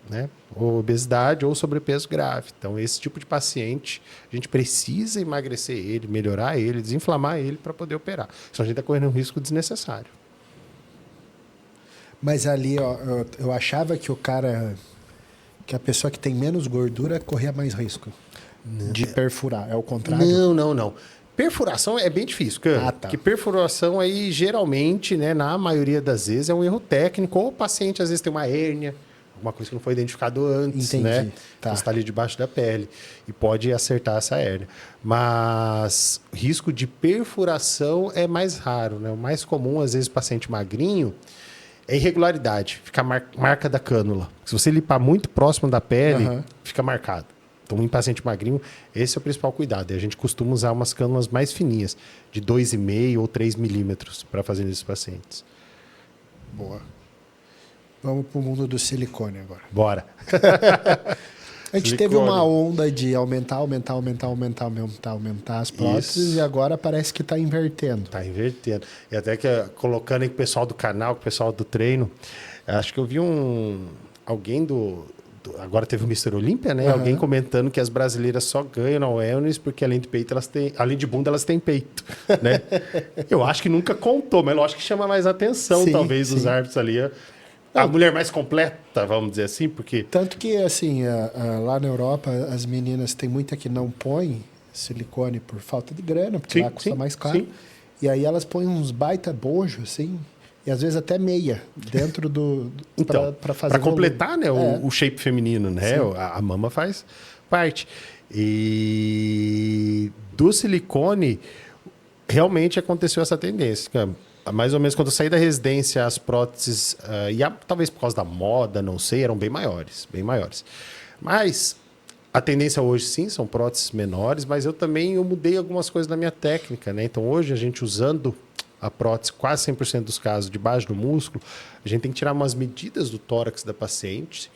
[SPEAKER 2] Né? Ou obesidade ou sobrepeso grave. Então, esse tipo de paciente, a gente precisa emagrecer ele, melhorar ele, desinflamar ele para poder operar. Senão a gente está correndo um risco desnecessário.
[SPEAKER 1] Mas ali, ó, eu achava que que a pessoa que tem menos gordura corria mais risco de perfurar. É o contrário?
[SPEAKER 2] Não. Perfuração é bem difícil, cara.
[SPEAKER 1] Tá.
[SPEAKER 2] Porque perfuração aí, geralmente, né, na maioria das vezes, é um erro técnico. Ou o paciente, às vezes, tem uma hérnia, alguma coisa que não foi identificado antes,
[SPEAKER 1] Entendi.
[SPEAKER 2] né?
[SPEAKER 1] Tá.
[SPEAKER 2] Está ali debaixo da pele e pode acertar essa hérnia. Mas risco de perfuração é mais raro, né? O mais comum, às vezes, paciente magrinho, é irregularidade, fica marca da cânula. Se você limpar muito próximo da pele, fica marcado. Então, em paciente magrinho, esse é o principal cuidado. E a gente costuma usar umas cânulas mais fininhas, de 2,5 ou 3 milímetros, para fazer nesses pacientes.
[SPEAKER 1] Boa. Vamos para o mundo do silicone agora.
[SPEAKER 2] Bora.
[SPEAKER 1] A gente teve uma onda de aumentar as próteses. Isso. E agora parece que está invertendo.
[SPEAKER 2] Está invertendo. E até que colocando aí com o pessoal do canal, com o pessoal do treino, acho que eu vi alguém agora teve o Mr. Olímpia, né? Alguém comentando que as brasileiras só ganham na wellness porque além de peito além de bunda elas têm peito, né? Eu acho que nunca contou, mas lógico que chama mais atenção, talvez, dos árbitros ali. A mulher mais completa, vamos dizer assim, porque...
[SPEAKER 1] Tanto que, assim, lá na Europa, as meninas tem muita que não põe silicone por falta de grana, porque lá custa mais caro. Sim. E aí elas põem uns baita bojo, assim, e às vezes até meia, dentro do...
[SPEAKER 2] Então, para fazer... Para completar, né, o shape feminino, né? A mama faz parte. E do silicone, realmente aconteceu essa tendência, cara. Mais ou menos quando eu saí da residência, as próteses, talvez por causa da moda, não sei, eram bem maiores. Mas a tendência hoje, sim, são próteses menores, mas eu mudei algumas coisas na minha técnica, né? Então, hoje, a gente usando a prótese, quase 100% dos casos, debaixo do músculo, a gente tem que tirar umas medidas do tórax da paciente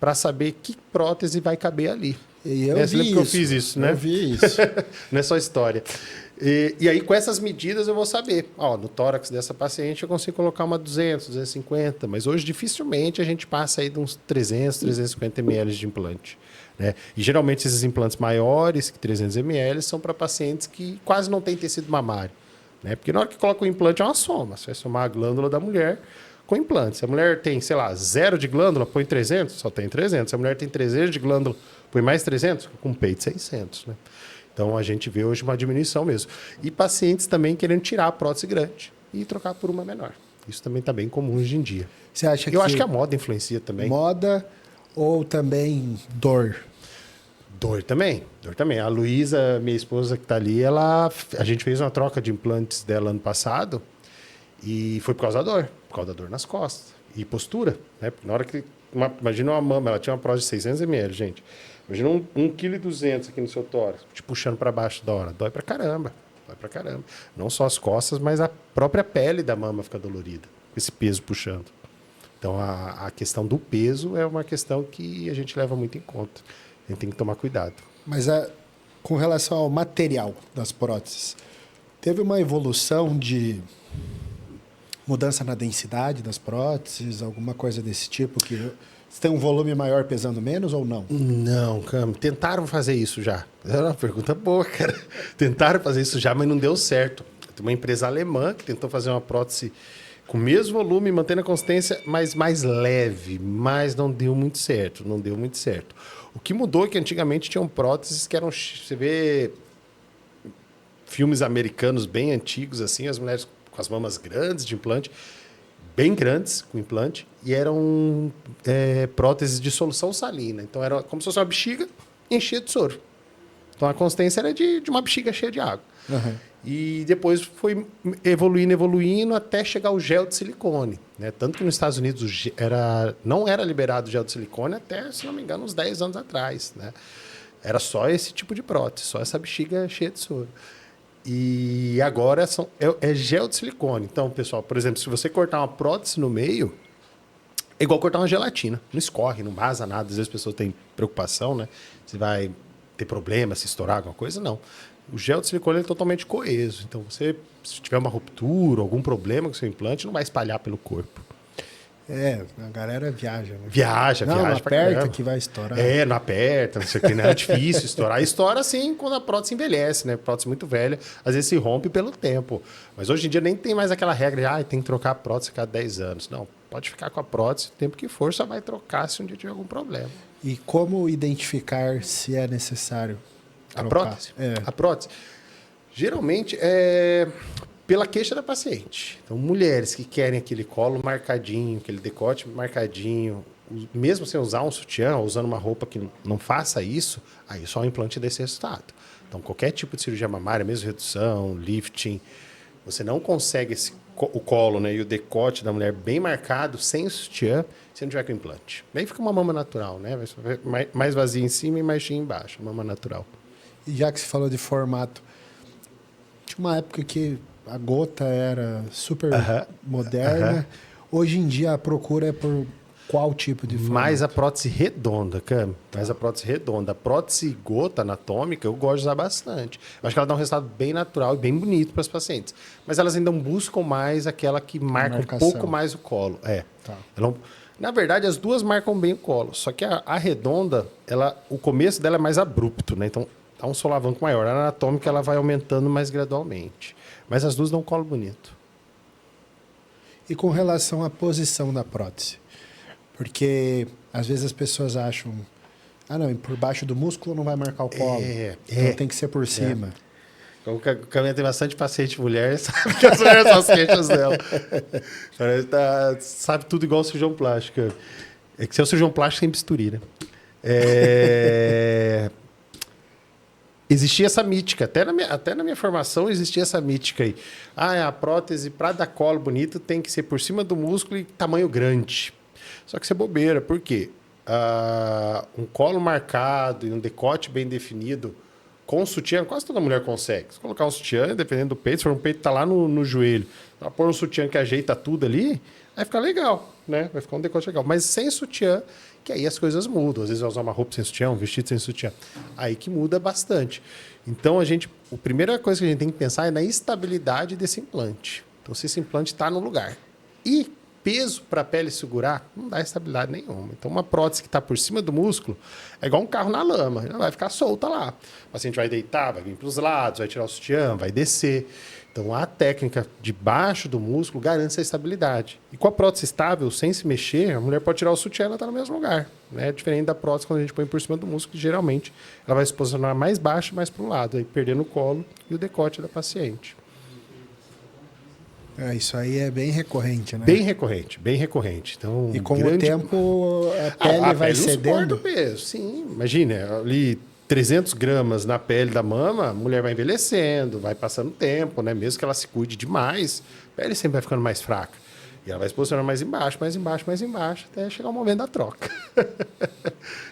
[SPEAKER 2] para saber que prótese vai caber ali.
[SPEAKER 1] E eu vi isso.
[SPEAKER 2] Que eu fiz isso, né?
[SPEAKER 1] Eu vi isso.
[SPEAKER 2] Não é só história. E aí, com essas medidas, eu vou saber. No tórax dessa paciente, eu consigo colocar uma 200, 250. Mas hoje, dificilmente, a gente passa aí de uns 300, 350 ml de implante. Né? E, geralmente, esses implantes maiores que 300 ml são para pacientes que quase não têm tecido mamário. Né? Porque na hora que coloca o implante, é uma soma. Você vai somar a glândula da mulher com implante. Se a mulher tem, sei lá, 0 de glândula, põe 300, só tem 300. Se a mulher tem 300 de glândula, põe mais 300, com peito 600, né? Então, a gente vê hoje uma diminuição mesmo. E pacientes também querendo tirar a prótese grande e trocar por uma menor. Isso também está bem comum hoje em dia.
[SPEAKER 1] Você acha
[SPEAKER 2] Eu acho que a moda influencia também.
[SPEAKER 1] Moda ou também dor?
[SPEAKER 2] Dor também. A Luísa, minha esposa que está ali, a gente fez uma troca de implantes dela ano passado e foi por causa da dor nas costas. E postura, né? Porque na hora que... imagina uma mama, ela tinha uma prótese de 600 ml, gente. Imagina 1,2 kg aqui no seu tórax, te puxando para baixo da hora. Dói pra caramba. Não só as costas, mas a própria pele da mama fica dolorida, com esse peso puxando. Então, a questão do peso é uma questão que a gente leva muito em conta. A gente tem que tomar cuidado.
[SPEAKER 1] Mas com relação ao material das próteses, teve uma evolução de mudança na densidade das próteses, alguma coisa desse tipo que... Você tem um volume maior pesando menos ou não?
[SPEAKER 2] Não, Cam. Tentaram fazer isso já. É uma pergunta boa, cara. Tentaram fazer isso já, mas não deu certo. Tem uma empresa alemã que tentou fazer uma prótese com o mesmo volume, mantendo a consistência, mas mais leve. Mas não deu muito certo. O que mudou é que antigamente tinham próteses que eram... Você vê filmes americanos bem antigos, assim, as mulheres com as mamas grandes de implante... bem grandes com implante e eram próteses de solução salina. Então, era como se fosse uma bexiga enchida de soro. Então, a consistência era de uma bexiga cheia de água.
[SPEAKER 1] Uhum.
[SPEAKER 2] E depois foi evoluindo até chegar o gel de silicone. Né? Tanto que nos Estados Unidos não era liberado o gel de silicone até, se não me engano, uns 10 anos atrás. Né? Era só esse tipo de prótese, só essa bexiga cheia de soro. E agora é gel de silicone. Então, pessoal, por exemplo, se você cortar uma prótese no meio, é igual cortar uma gelatina. Não escorre, não vaza nada. Às vezes as pessoas têm preocupação, né? Se vai ter problema, se estourar alguma coisa, não. O gel de silicone é totalmente coeso. Então, se tiver uma ruptura, algum problema com o seu implante, não vai espalhar pelo corpo.
[SPEAKER 1] A galera viaja, né?
[SPEAKER 2] Viaja
[SPEAKER 1] não
[SPEAKER 2] pra
[SPEAKER 1] aperta
[SPEAKER 2] caramba.
[SPEAKER 1] Que vai estourar.
[SPEAKER 2] Não aperta, não sei o que, não é difícil estourar. Estoura, sim, quando a prótese envelhece, né? Prótese muito velha, às vezes se rompe pelo tempo. Mas hoje em dia nem tem mais aquela regra de tem que trocar a prótese a cada 10 anos. Não, pode ficar com a prótese o tempo que for, só vai trocar se um dia tiver algum problema.
[SPEAKER 1] E como identificar se é necessário trocar?
[SPEAKER 2] A prótese? A prótese, geralmente, pela queixa da paciente. Então, mulheres que querem aquele colo marcadinho, aquele decote marcadinho, mesmo sem usar um sutiã, ou usando uma roupa que não faça isso, aí só o implante desse resultado. Então, qualquer tipo de cirurgia mamária, mesmo redução, lifting, você não consegue o colo, né, e o decote da mulher bem marcado, sem sutiã, se não tiver com implante. Daí fica uma mama natural, né? Mais vazia em cima e mais cheia embaixo, mama natural.
[SPEAKER 1] E já que você falou de formato, tinha uma época que a gota era super moderna. Hoje em dia a procura é por qual tipo de formato?
[SPEAKER 2] Mais a prótese redonda, Cam. Mais a prótese redonda. A prótese gota anatômica eu gosto de usar bastante. Eu acho que ela dá um resultado bem natural e bem bonito para as pacientes. Mas elas ainda buscam mais aquela que marca um pouco mais o colo. Tá. Na verdade, as duas marcam bem o colo. Só que a redonda, o começo dela é mais abrupto, né? Então, dá um solavanco maior. A anatômica ela vai aumentando mais gradualmente. Mas as duas dão um colo bonito.
[SPEAKER 1] E com relação à posição da prótese? Porque às vezes as pessoas acham, não, por baixo do músculo não vai marcar o colo. Então tem que ser por cima.
[SPEAKER 2] Como o Caminha tem bastante paciente mulher, sabe que são as queixas dela. Sabe tudo igual o cirurgião plástico. É que você é o cirurgião plástico sem bisturi, né? Existia essa mítica, até na minha formação existia essa mítica aí. A prótese para dar colo bonito tem que ser por cima do músculo e tamanho grande. Só que isso é bobeira, por quê? Um colo marcado e um decote bem definido com sutiã, quase toda mulher consegue. Se colocar um sutiã, dependendo do peito, se for um peito que está lá no joelho, pôr um sutiã que ajeita tudo ali, vai ficar legal, né? Vai ficar um decote legal. Mas sem sutiã, que aí as coisas mudam. Às vezes vai usar uma roupa sem sutiã, um vestido sem sutiã. Aí que muda bastante. Então, a primeira coisa que a gente tem que pensar é na estabilidade desse implante. Então, se esse implante está no lugar. E peso para a pele segurar, não dá estabilidade nenhuma. Então, uma prótese que está por cima do músculo é igual um carro na lama. Ela vai ficar solta lá. O paciente vai deitar, vai vir para os lados, vai tirar o sutiã, vai descer. Então, a técnica de baixo do músculo garante essa estabilidade. E com a prótese estável, sem se mexer, a mulher pode tirar o sutiã e ela está no mesmo lugar. Né? Diferente da prótese, quando a gente põe por cima do músculo, que geralmente ela vai se posicionar mais baixo, mais para um lado, aí perdendo o colo e o decote da paciente.
[SPEAKER 1] Isso aí é bem recorrente, né?
[SPEAKER 2] Bem recorrente, bem recorrente. Então,
[SPEAKER 1] e com o tempo, a pele vai cedendo?
[SPEAKER 2] O peso, sim. Imagina, ali 300 gramas na pele da mama, a mulher vai envelhecendo, vai passando tempo, né? Mesmo que ela se cuide demais, a pele sempre vai ficando mais fraca. E ela vai se posicionando mais embaixo, mais embaixo, mais embaixo, até chegar o momento da troca.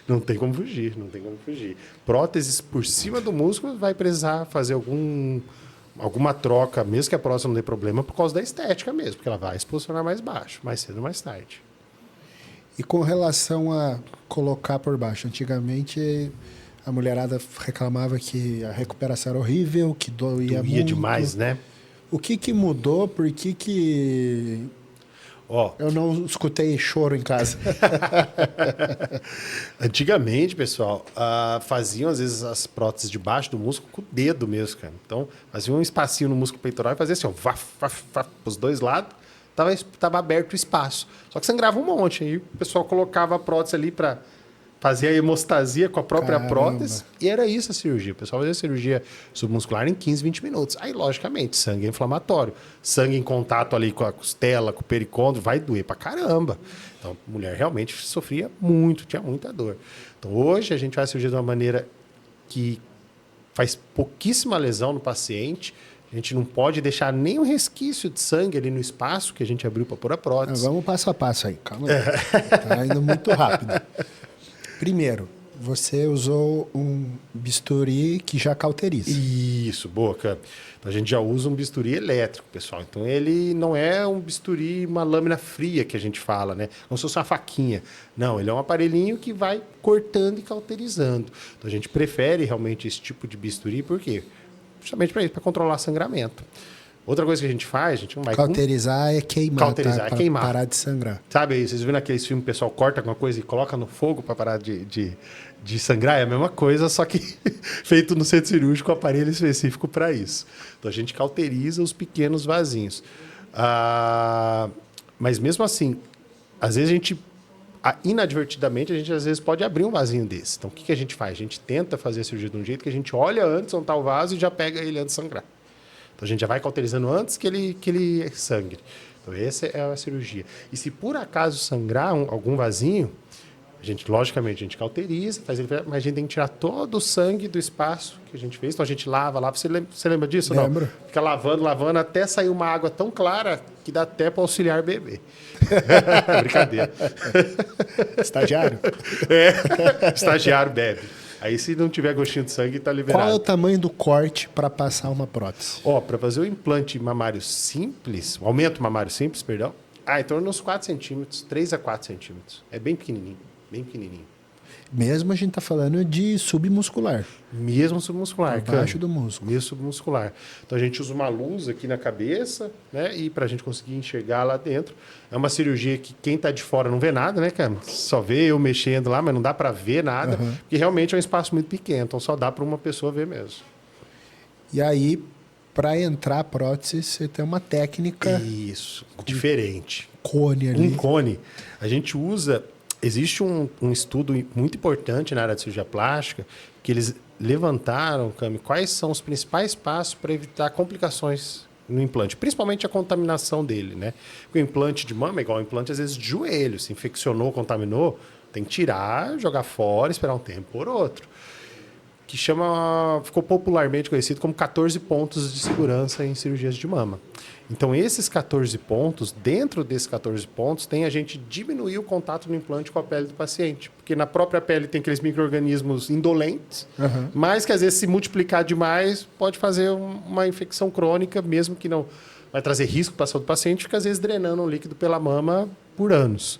[SPEAKER 2] Não tem como fugir, não tem como fugir. Próteses por cima do músculo vai precisar fazer alguma troca, mesmo que a prótese não dê problema, por causa da estética mesmo, porque ela vai se posicionar mais baixo, mais cedo ou mais tarde.
[SPEAKER 1] E com relação a colocar por baixo, antigamente a mulherada reclamava que a recuperação era horrível, que doía muito.
[SPEAKER 2] Demais, né?
[SPEAKER 1] O que mudou? Por que eu não escutei choro em casa?
[SPEAKER 2] Antigamente, pessoal, faziam às vezes as próteses debaixo do músculo com o dedo mesmo, cara. Então, faziam um espacinho no músculo peitoral e fazia assim, os dois lados, tava aberto o espaço. Só que sangrava um monte. Aí o pessoal colocava a prótese ali para fazer a hemostasia com a própria prótese. E era isso a cirurgia. O pessoal fazia a cirurgia submuscular em 15, 20 minutos. Aí, logicamente, sangue é inflamatório. Sangue em contato ali com a costela, com o pericôndrio, vai doer pra caramba. Então, a mulher realmente sofria muito, tinha muita dor. Então, hoje, a gente faz a cirurgia de uma maneira que faz pouquíssima lesão no paciente. A gente não pode deixar nem um resquício de sangue ali no espaço que a gente abriu para pôr a prótese.
[SPEAKER 1] Vamos passo a passo aí, calma aí. Tá indo muito rápido. Primeiro, você usou um bisturi que já cauteriza.
[SPEAKER 2] Isso, boa, cara. Então, a gente já usa um bisturi elétrico, pessoal. Então, ele não é um bisturi, uma lâmina fria que a gente fala, né? Como se fosse uma faquinha. Não, ele é um aparelhinho que vai cortando e cauterizando. Então, a gente prefere realmente esse tipo de bisturi, por quê? Justamente para isso, para controlar sangramento. Outra coisa que a gente faz, a gente não vai...
[SPEAKER 1] Cauterizar é queimar,
[SPEAKER 2] cauterizar é queimar.
[SPEAKER 1] Parar de sangrar.
[SPEAKER 2] Sabe aí, vocês viram aqueles filmes que o pessoal corta alguma coisa e coloca no fogo para parar de sangrar? É a mesma coisa, só que feito no centro cirúrgico, um aparelho específico para isso. Então, a gente cauteriza os pequenos vasinhos. Mas mesmo assim, às vezes a gente... inadvertidamente, a gente às vezes pode abrir um vasinho desse. Então, o que a gente faz? A gente tenta fazer a cirurgia de um jeito que a gente olha antes onde está o vaso e já pega ele antes de sangrar. Então, a gente já vai cauterizando antes que ele sangre. Então, essa é a cirurgia. E se por acaso sangrar algum vasinho, logicamente, a gente cauteriza, mas a gente tem que tirar todo o sangue do espaço que a gente fez. Então, a gente lava. Você lembra disso?
[SPEAKER 1] Lembro.
[SPEAKER 2] Não? Fica lavando, até sair uma água tão clara que dá até para auxiliar beber. Brincadeira.
[SPEAKER 1] Estagiário?
[SPEAKER 2] Estagiário bebe. Aí, se não tiver gostinho de sangue, está liberado.
[SPEAKER 1] Qual é o tamanho do corte para passar uma prótese?
[SPEAKER 2] Para fazer o implante mamário simples, o aumento mamário simples, perdão, em torno de uns 4 centímetros, 3 a 4 centímetros. É bem pequenininho, bem pequenininho.
[SPEAKER 1] Mesmo a gente está falando de submuscular.
[SPEAKER 2] Mesmo submuscular.
[SPEAKER 1] Abaixo do músculo.
[SPEAKER 2] Mesmo submuscular. Então, a gente usa uma luz aqui na cabeça, né? E para a gente conseguir enxergar lá dentro. É uma cirurgia que quem está de fora não vê nada, né, cara? Só vê eu mexendo lá, mas não dá para ver nada. Porque realmente é um espaço muito pequeno. Então, só dá para uma pessoa ver mesmo.
[SPEAKER 1] E aí, para entrar a prótese, você tem uma técnica...
[SPEAKER 2] Isso, diferente.
[SPEAKER 1] Cone ali.
[SPEAKER 2] Um cone. A gente usa... Existe um estudo muito importante na área de cirurgia plástica que eles levantaram, Cami, quais são os principais passos para evitar complicações no implante, principalmente a contaminação dele, né? Porque o implante de mama é igual ao implante, às vezes, de joelho. Se infeccionou, contaminou, tem que tirar, jogar fora, esperar um tempo por outro. Que ficou popularmente conhecido como 14 pontos de segurança em cirurgias de mama. Então, esses 14 pontos, dentro desses 14 pontos, tem a gente diminuir o contato do implante com a pele do paciente. Porque na própria pele tem aqueles micro-organismos indolentes, mas que às vezes se multiplicar demais pode fazer uma infecção crônica, mesmo que não vai trazer risco para a saúde do paciente, fica às vezes drenando o líquido pela mama por anos.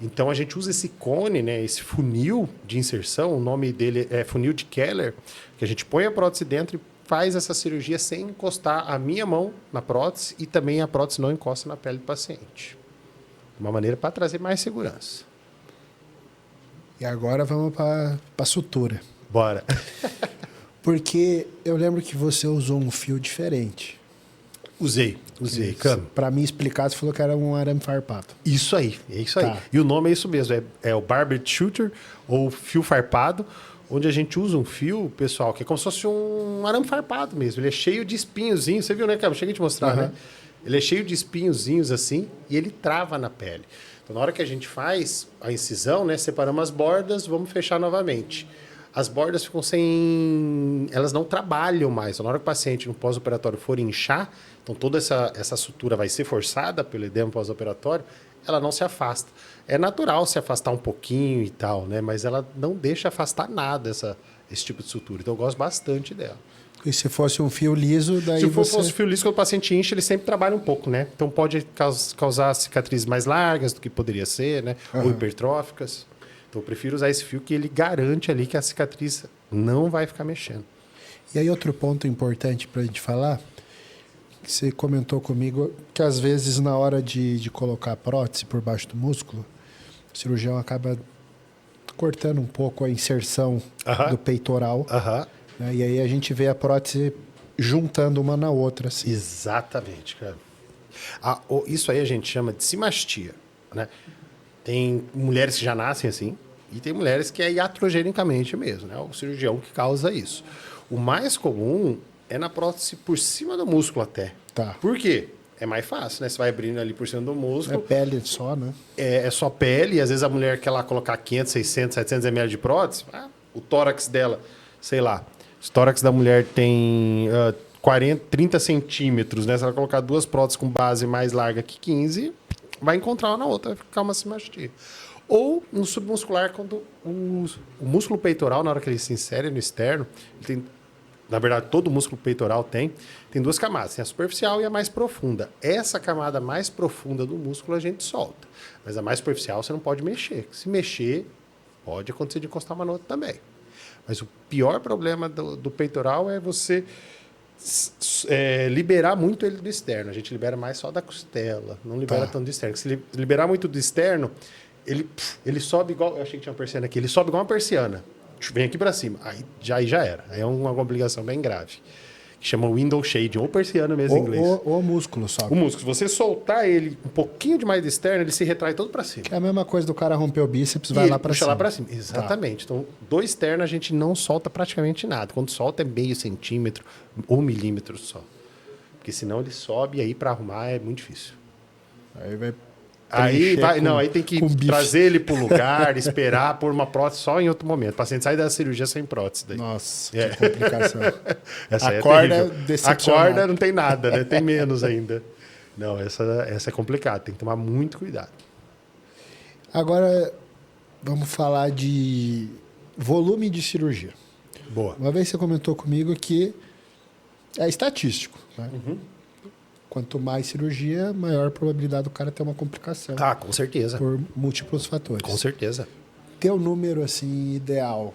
[SPEAKER 2] Então, a gente usa esse cone, né, esse funil de inserção, o nome dele é funil de Keller, que a gente põe a prótese dentro e faz essa cirurgia sem encostar a minha mão na prótese e também a prótese não encosta na pele do paciente. Uma maneira para trazer mais segurança.
[SPEAKER 1] E agora vamos para a sutura.
[SPEAKER 2] Bora.
[SPEAKER 1] Porque eu lembro que você usou um fio diferente.
[SPEAKER 2] Usei.
[SPEAKER 1] Para mim explicar, você falou que era um arame farpado.
[SPEAKER 2] Isso aí, é isso
[SPEAKER 1] Tá.
[SPEAKER 2] aí. E o nome é isso mesmo, é o barber shooter, ou fio farpado, onde a gente usa um fio, pessoal, que é como se fosse um arame farpado mesmo. Ele é cheio de espinhozinhos. Você viu, né, cara? Cheguei a te mostrar, né? Ele é cheio de espinhozinhos assim e ele trava na pele. Então, na hora que a gente faz a incisão, né, separamos as bordas, vamos fechar novamente. As bordas ficam sem... Elas não trabalham mais. Então, na hora que o paciente no pós-operatório for inchar, então toda essa sutura vai ser forçada pelo edema pós-operatório, ela não se afasta. É natural se afastar um pouquinho e tal, né? Mas ela não deixa afastar nada esse tipo de sutura. Então, eu gosto bastante dela.
[SPEAKER 1] E se fosse um fio liso, daí
[SPEAKER 2] Se fosse fio liso, quando o paciente incha, ele sempre trabalha um pouco, né? Então, pode causar cicatrizes mais largas do que poderia ser, né? Ou hipertróficas. Então, eu prefiro usar esse fio que ele garante ali que a cicatriz não vai ficar mexendo.
[SPEAKER 1] E aí outro ponto importante para a gente falar, que você comentou comigo, que às vezes na hora de colocar a prótese por baixo do músculo, o cirurgião acaba cortando um pouco a inserção do peitoral. Né? E aí a gente vê a prótese juntando uma na outra. Assim.
[SPEAKER 2] Exatamente, cara. Isso aí a gente chama de simastia, né? Tem mulheres que já nascem assim e tem mulheres que é iatrogenicamente mesmo, né? O cirurgião que causa isso. O mais comum é na prótese por cima do músculo até.
[SPEAKER 1] Tá.
[SPEAKER 2] Por quê? É mais fácil, né? Você vai abrindo ali por cima do músculo.
[SPEAKER 1] É pele só, né?
[SPEAKER 2] É só pele. E às vezes a mulher quer lá colocar 500, 600, 700 ml de prótese. O tórax dela, sei lá. O tórax da mulher tem 30 centímetros, né? Se ela colocar duas próteses com base mais larga que 15, vai encontrar uma na outra, vai ficar uma simastia. Ou no submuscular, quando o músculo peitoral, na hora que ele se insere no externo, ele tem, na verdade, todo o músculo peitoral tem duas camadas. Tem a superficial e a mais profunda. Essa camada mais profunda do músculo a gente solta. Mas a mais superficial você não pode mexer. Se mexer, pode acontecer de encostar uma na outra também. Mas o pior problema do peitoral é você liberar muito ele do externo. A gente libera mais só da costela, não libera tanto do externo. Se liberar muito do externo, ele sobe igual... Eu achei que tinha uma persiana aqui. Ele sobe igual uma persiana. Vem aqui para cima. Aí já era. Aí é uma complicação bem grave. Que chama window shading, ou persiana mesmo em inglês.
[SPEAKER 1] O músculo sobe.
[SPEAKER 2] O músculo. Se você soltar ele um pouquinho demais do externo, ele se retrai todo para cima.
[SPEAKER 1] Que é a mesma coisa do cara romper o bíceps, vai lá para cima.
[SPEAKER 2] Puxa lá para cima. Exatamente. Tá. Então, do externo a gente não solta praticamente nada. Quando solta é meio centímetro ou milímetro só. Porque senão ele sobe e aí para arrumar é muito difícil.
[SPEAKER 1] Aí
[SPEAKER 2] tem que trazer ele para o lugar, esperar por uma prótese só em outro momento. O paciente sai da cirurgia sem prótese. Daí.
[SPEAKER 1] Nossa, que complicação.
[SPEAKER 2] Essa
[SPEAKER 1] acorda
[SPEAKER 2] é
[SPEAKER 1] decepcionado.
[SPEAKER 2] Acorda não tem nada, né? Tem menos ainda. Não, essa é complicada. Tem que tomar muito cuidado.
[SPEAKER 1] Agora, vamos falar de volume de cirurgia.
[SPEAKER 2] Boa.
[SPEAKER 1] Uma vez você comentou comigo que é estatístico, né? Quanto mais cirurgia, maior a probabilidade do cara ter uma complicação.
[SPEAKER 2] Com certeza.
[SPEAKER 1] Por múltiplos fatores.
[SPEAKER 2] Com certeza.
[SPEAKER 1] Teu número, assim, ideal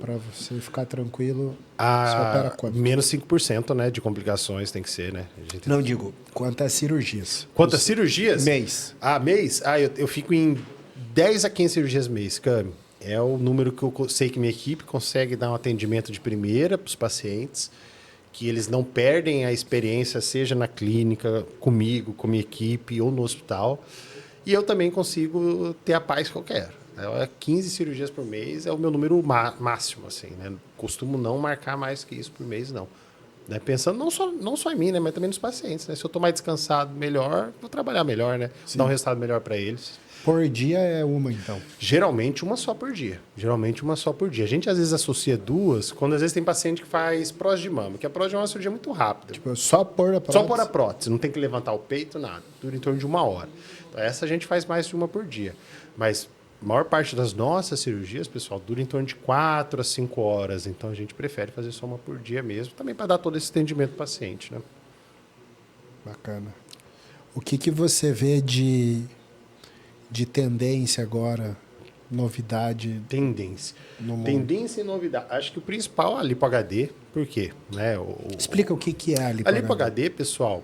[SPEAKER 1] para você ficar tranquilo, você opera quanto?
[SPEAKER 2] Menos 5%, né, de complicações tem que ser, né?
[SPEAKER 1] Não digo, quantas cirurgias?
[SPEAKER 2] Quantas cirurgias?
[SPEAKER 1] Mês.
[SPEAKER 2] Mês? Eu fico em 10 a 15 cirurgias mês, Cami. É o número que eu sei que minha equipe consegue dar um atendimento de primeira para os pacientes, que eles não perdem a experiência, seja na clínica, comigo, com minha equipe ou no hospital. E eu também consigo ter a paz que eu quero. 15 cirurgias por mês é o meu número máximo, assim, né? Costumo não marcar mais que isso por mês, não. Né? Pensando não só em mim, né? Mas também nos pacientes, né? Se eu estou mais descansado, melhor, vou trabalhar melhor, né?
[SPEAKER 1] Sim.
[SPEAKER 2] Dar um resultado melhor para eles.
[SPEAKER 1] Por dia é uma, então?
[SPEAKER 2] Geralmente uma só por dia. A gente às vezes associa duas, quando às vezes tem paciente que faz prótese de mama, que a prótese é uma cirurgia muito rápida.
[SPEAKER 1] Tipo, só pôr a prótese?
[SPEAKER 2] Só pôr a prótese, não tem que levantar o peito, nada. Dura em torno de 1 hora. Então, essa a gente faz mais de uma por dia. Mas a maior parte das nossas cirurgias, pessoal, dura em torno de 4 a 5 horas. Então, a gente prefere fazer só uma por dia mesmo, também para dar todo esse atendimento para o paciente, né?
[SPEAKER 1] Bacana. O que você vê de de tendência agora, novidade?
[SPEAKER 2] Tendência e novidade. Acho que o principal é a Lipo HD. Por quê? Né?
[SPEAKER 1] Explica o que é a Lipo
[SPEAKER 2] HD. A Lipo HD, pessoal,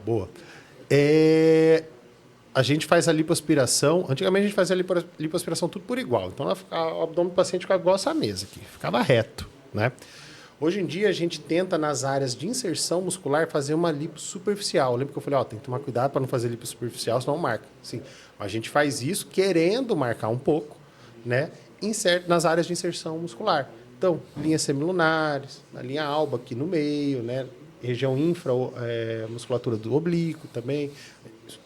[SPEAKER 2] a gente faz a lipoaspiração. Antigamente a gente fazia a lipoaspiração tudo por igual. Então o abdômen do paciente ficava igual essa mesa aqui, ficava reto, né? Hoje em dia a gente tenta nas áreas de inserção muscular fazer uma lipo superficial. Lembra que eu falei, tem que tomar cuidado para não fazer lipo superficial, senão marca. Sim, a gente faz isso querendo marcar um pouco, né? Nas áreas de inserção muscular. Então, linhas semilunares, na linha alba aqui no meio, né? Região musculatura do oblíquo também,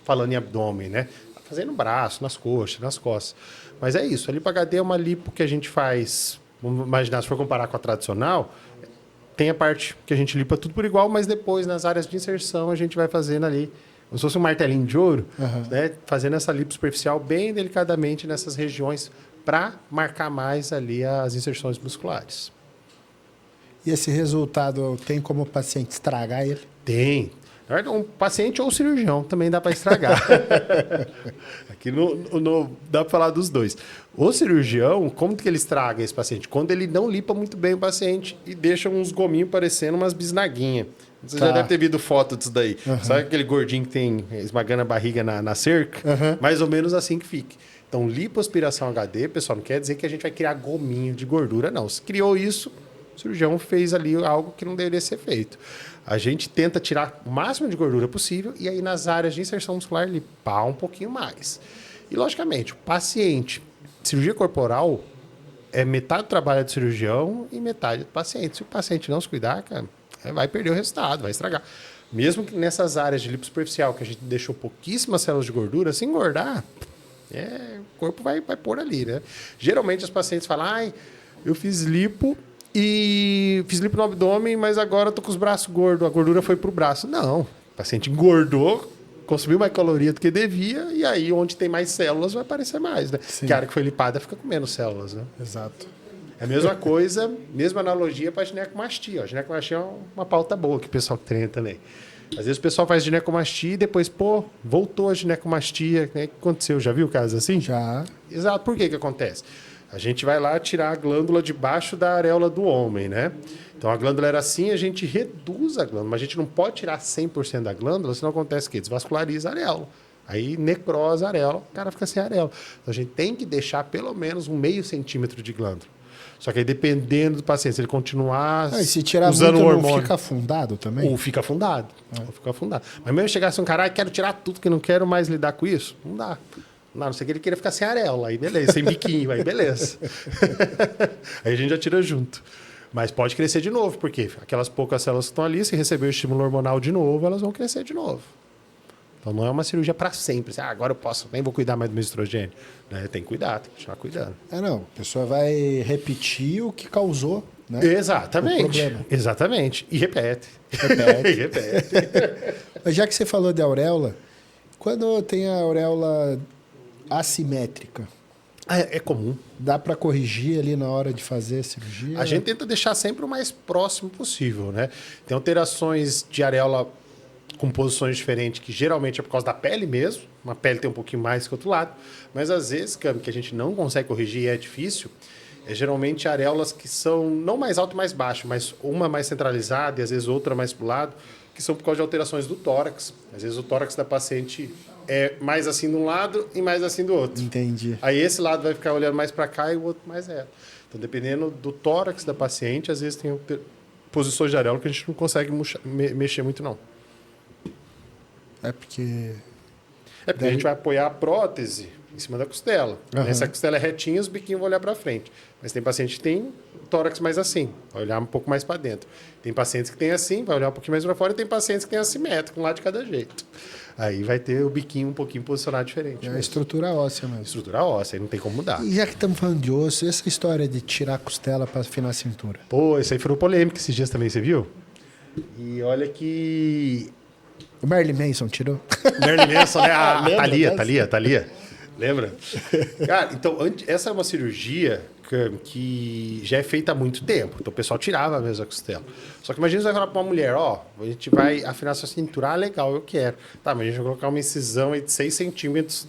[SPEAKER 2] falando em abdômen, né? Fazendo no braço, nas coxas, nas costas. Mas é isso, a Lipo HD é uma lipo que a gente faz, vamos imaginar, se for comparar com a tradicional, tem a parte que a gente lipa tudo por igual, mas depois, nas áreas de inserção, a gente vai fazendo ali, como se fosse um martelinho de ouro, né? Fazendo essa lipo superficial bem delicadamente nessas regiões para marcar mais ali as inserções musculares.
[SPEAKER 1] E esse resultado tem como o paciente estragar ele?
[SPEAKER 2] Tem. Um paciente ou cirurgião também dá para estragar. Aqui dá para falar dos dois. O cirurgião, como que ele estraga esse paciente? Quando ele não limpa muito bem o paciente e deixa uns gominhos parecendo umas bisnaguinhas. Você já deve ter visto foto disso daí. Sabe aquele gordinho que tem esmagando a barriga na cerca? Mais ou menos assim que fica. Então, lipoaspiração HD, pessoal, não quer dizer que a gente vai criar gominho de gordura, não. Se criou isso, o cirurgião fez ali algo que não deveria ser feito. A gente tenta tirar o máximo de gordura possível e aí nas áreas de inserção muscular limpar um pouquinho mais. E, logicamente, o paciente, cirurgia corporal, é metade do trabalho do cirurgião e metade do paciente. Se o paciente não se cuidar, cara, vai perder o resultado, vai estragar. Mesmo que nessas áreas de lipo superficial, que a gente deixou pouquíssimas células de gordura, se engordar, o corpo vai pôr ali, né? Geralmente os pacientes falam, eu fiz lipo no abdômen, mas agora eu tô com os braços gordos, a gordura foi pro braço. Não, o paciente engordou, consumiu mais caloria do que devia, e aí onde tem mais células vai aparecer mais, né?
[SPEAKER 1] Sim.
[SPEAKER 2] Que a área que foi lipada fica com menos células, né?
[SPEAKER 1] Exato.
[SPEAKER 2] É a mesma coisa, mesma analogia para a ginecomastia. A ginecomastia é uma pauta boa que o pessoal treina também. Às vezes o pessoal faz ginecomastia e depois, voltou a ginecomastia. O que aconteceu? Já viu casos assim?
[SPEAKER 1] Já.
[SPEAKER 2] Exato. Por que acontece? A gente vai lá tirar a glândula debaixo da areola do homem, né? Então a glândula era assim, a gente reduz a glândula, mas a gente não pode tirar 100% da glândula, senão acontece o quê? Desvasculariza a areola. Aí necrosa a areola, o cara fica sem areola. Então a gente tem que deixar pelo menos 0,5 centímetro de glândula. Só que aí, dependendo do paciente, se ele continuar
[SPEAKER 1] se tirar
[SPEAKER 2] usando
[SPEAKER 1] muito,
[SPEAKER 2] o hormônio...
[SPEAKER 1] não fica afundado também?
[SPEAKER 2] Ou fica afundado. Ou fica afundado. Mas mesmo chegasse um cara, quero tirar tudo, que não quero mais lidar com isso, não dá. Não sei que ele queira ficar sem areola, aí beleza, sem biquinho, aí beleza. Aí a gente já tira junto. Mas pode crescer de novo, porque aquelas poucas células que estão ali, se receber o estímulo hormonal de novo, elas vão crescer de novo. Então não é uma cirurgia para sempre. Agora eu posso, nem vou cuidar mais do meu estrogênio. Né? Tem que cuidar, tem que continuar cuidando.
[SPEAKER 1] Não. A pessoa vai repetir o que causou, né?
[SPEAKER 2] Exatamente. Exatamente. E repete.
[SPEAKER 1] Repete.
[SPEAKER 2] E repete.
[SPEAKER 1] Mas já que você falou de auréola, quando tem a auréola assimétrica,
[SPEAKER 2] É comum.
[SPEAKER 1] dá para corrigir ali na hora de fazer a cirurgia?
[SPEAKER 2] A gente tenta deixar sempre o mais próximo possível, né? Tem alterações de areola com posições diferentes, que geralmente é por causa da pele mesmo. Uma pele tem um pouquinho mais que o outro lado. Mas às vezes, que a gente não consegue corrigir e é difícil, geralmente areolas que são não mais alto e mais baixo, mas uma mais centralizada e às vezes outra mais para o lado, que são por causa de alterações do tórax. Às vezes o tórax da paciente é mais assim de um lado e mais assim do outro.
[SPEAKER 1] Entendi.
[SPEAKER 2] Aí esse lado vai ficar olhando mais para cá e o outro mais reto. Então, dependendo do tórax da paciente, às vezes tem posições de areola que a gente não consegue mexer muito, não.
[SPEAKER 1] É porque
[SPEAKER 2] a gente vai apoiar a prótese em cima da costela. Se a costela é retinha, os biquinhos vão olhar para frente. Mas tem paciente que tem tórax mais assim, vai olhar um pouco mais para dentro. Tem pacientes que tem assim, vai olhar um pouquinho mais para fora, e tem pacientes que tem assimétrico, um lado de cada jeito. Aí vai ter o biquinho um pouquinho posicionado diferente.
[SPEAKER 1] É a estrutura óssea mesmo.
[SPEAKER 2] Estrutura óssea, aí não tem como mudar.
[SPEAKER 1] E já que estamos falando de osso, essa história de tirar a costela para afinar a cintura?
[SPEAKER 2] Isso aí foi polêmico esses dias também, você viu? E olha que...
[SPEAKER 1] O Marilyn Manson tirou?
[SPEAKER 2] Marilyn Manson, né? A Thalia. Lembra? Cara, então, essa é uma cirurgia que já é feita há muito tempo. Então, o pessoal tirava mesmo a costela. Só que imagina você vai falar para uma mulher, ó, a gente vai afinar sua cintura. Ah, legal, eu quero. Tá, mas a gente vai colocar uma incisão aí de 6 centímetros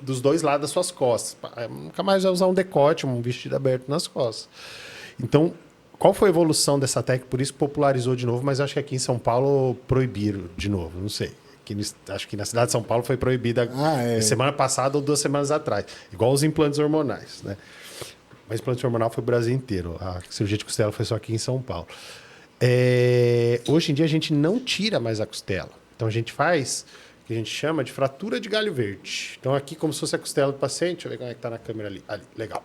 [SPEAKER 2] dos dois lados das suas costas. Nunca mais vai usar um decote, um vestido aberto nas costas. Então, qual foi a evolução dessa técnica? Por isso popularizou de novo, mas acho que aqui em São Paulo proibiram de novo, não sei. Acho que na cidade de São Paulo foi proibida semana passada ou 2 semanas atrás. Igual os implantes hormonais, né? Mas implante hormonal foi o Brasil inteiro. A cirurgia de costela foi só aqui em São Paulo. Hoje em dia a gente não tira mais a costela. Então a gente faz o que a gente chama de fratura de galho verde. Então aqui como se fosse a costela do paciente. Deixa eu ver como é que está na câmera ali. Legal.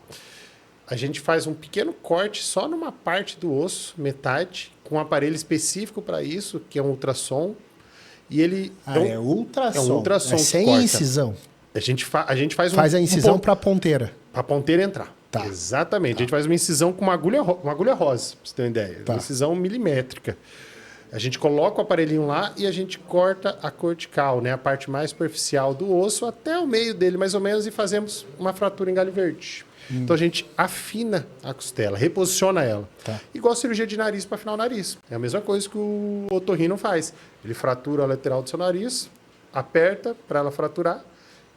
[SPEAKER 2] A gente faz um pequeno corte só numa parte do osso, metade, com um aparelho específico para isso, que é um ultrassom. E ele...
[SPEAKER 1] é ultrassom.
[SPEAKER 2] É um ultrassom
[SPEAKER 1] sem
[SPEAKER 2] corta.
[SPEAKER 1] Incisão.
[SPEAKER 2] A gente faz
[SPEAKER 1] a incisão para a ponteira.
[SPEAKER 2] Para a ponteira entrar. Tá. Exatamente. Tá. A gente faz uma incisão com uma agulha rosa, pra você ter uma ideia. Tá. Uma incisão milimétrica. A gente coloca o aparelhinho lá e a gente corta a cortical, né? A parte mais superficial do osso até o meio dele, mais ou menos, e fazemos uma fratura em galho verde. Então a gente afina a costela, reposiciona ela. Tá. Igual a cirurgia de nariz para afinar o nariz. É a mesma coisa que o otorrino faz. Ele fratura a lateral do seu nariz, aperta para ela fraturar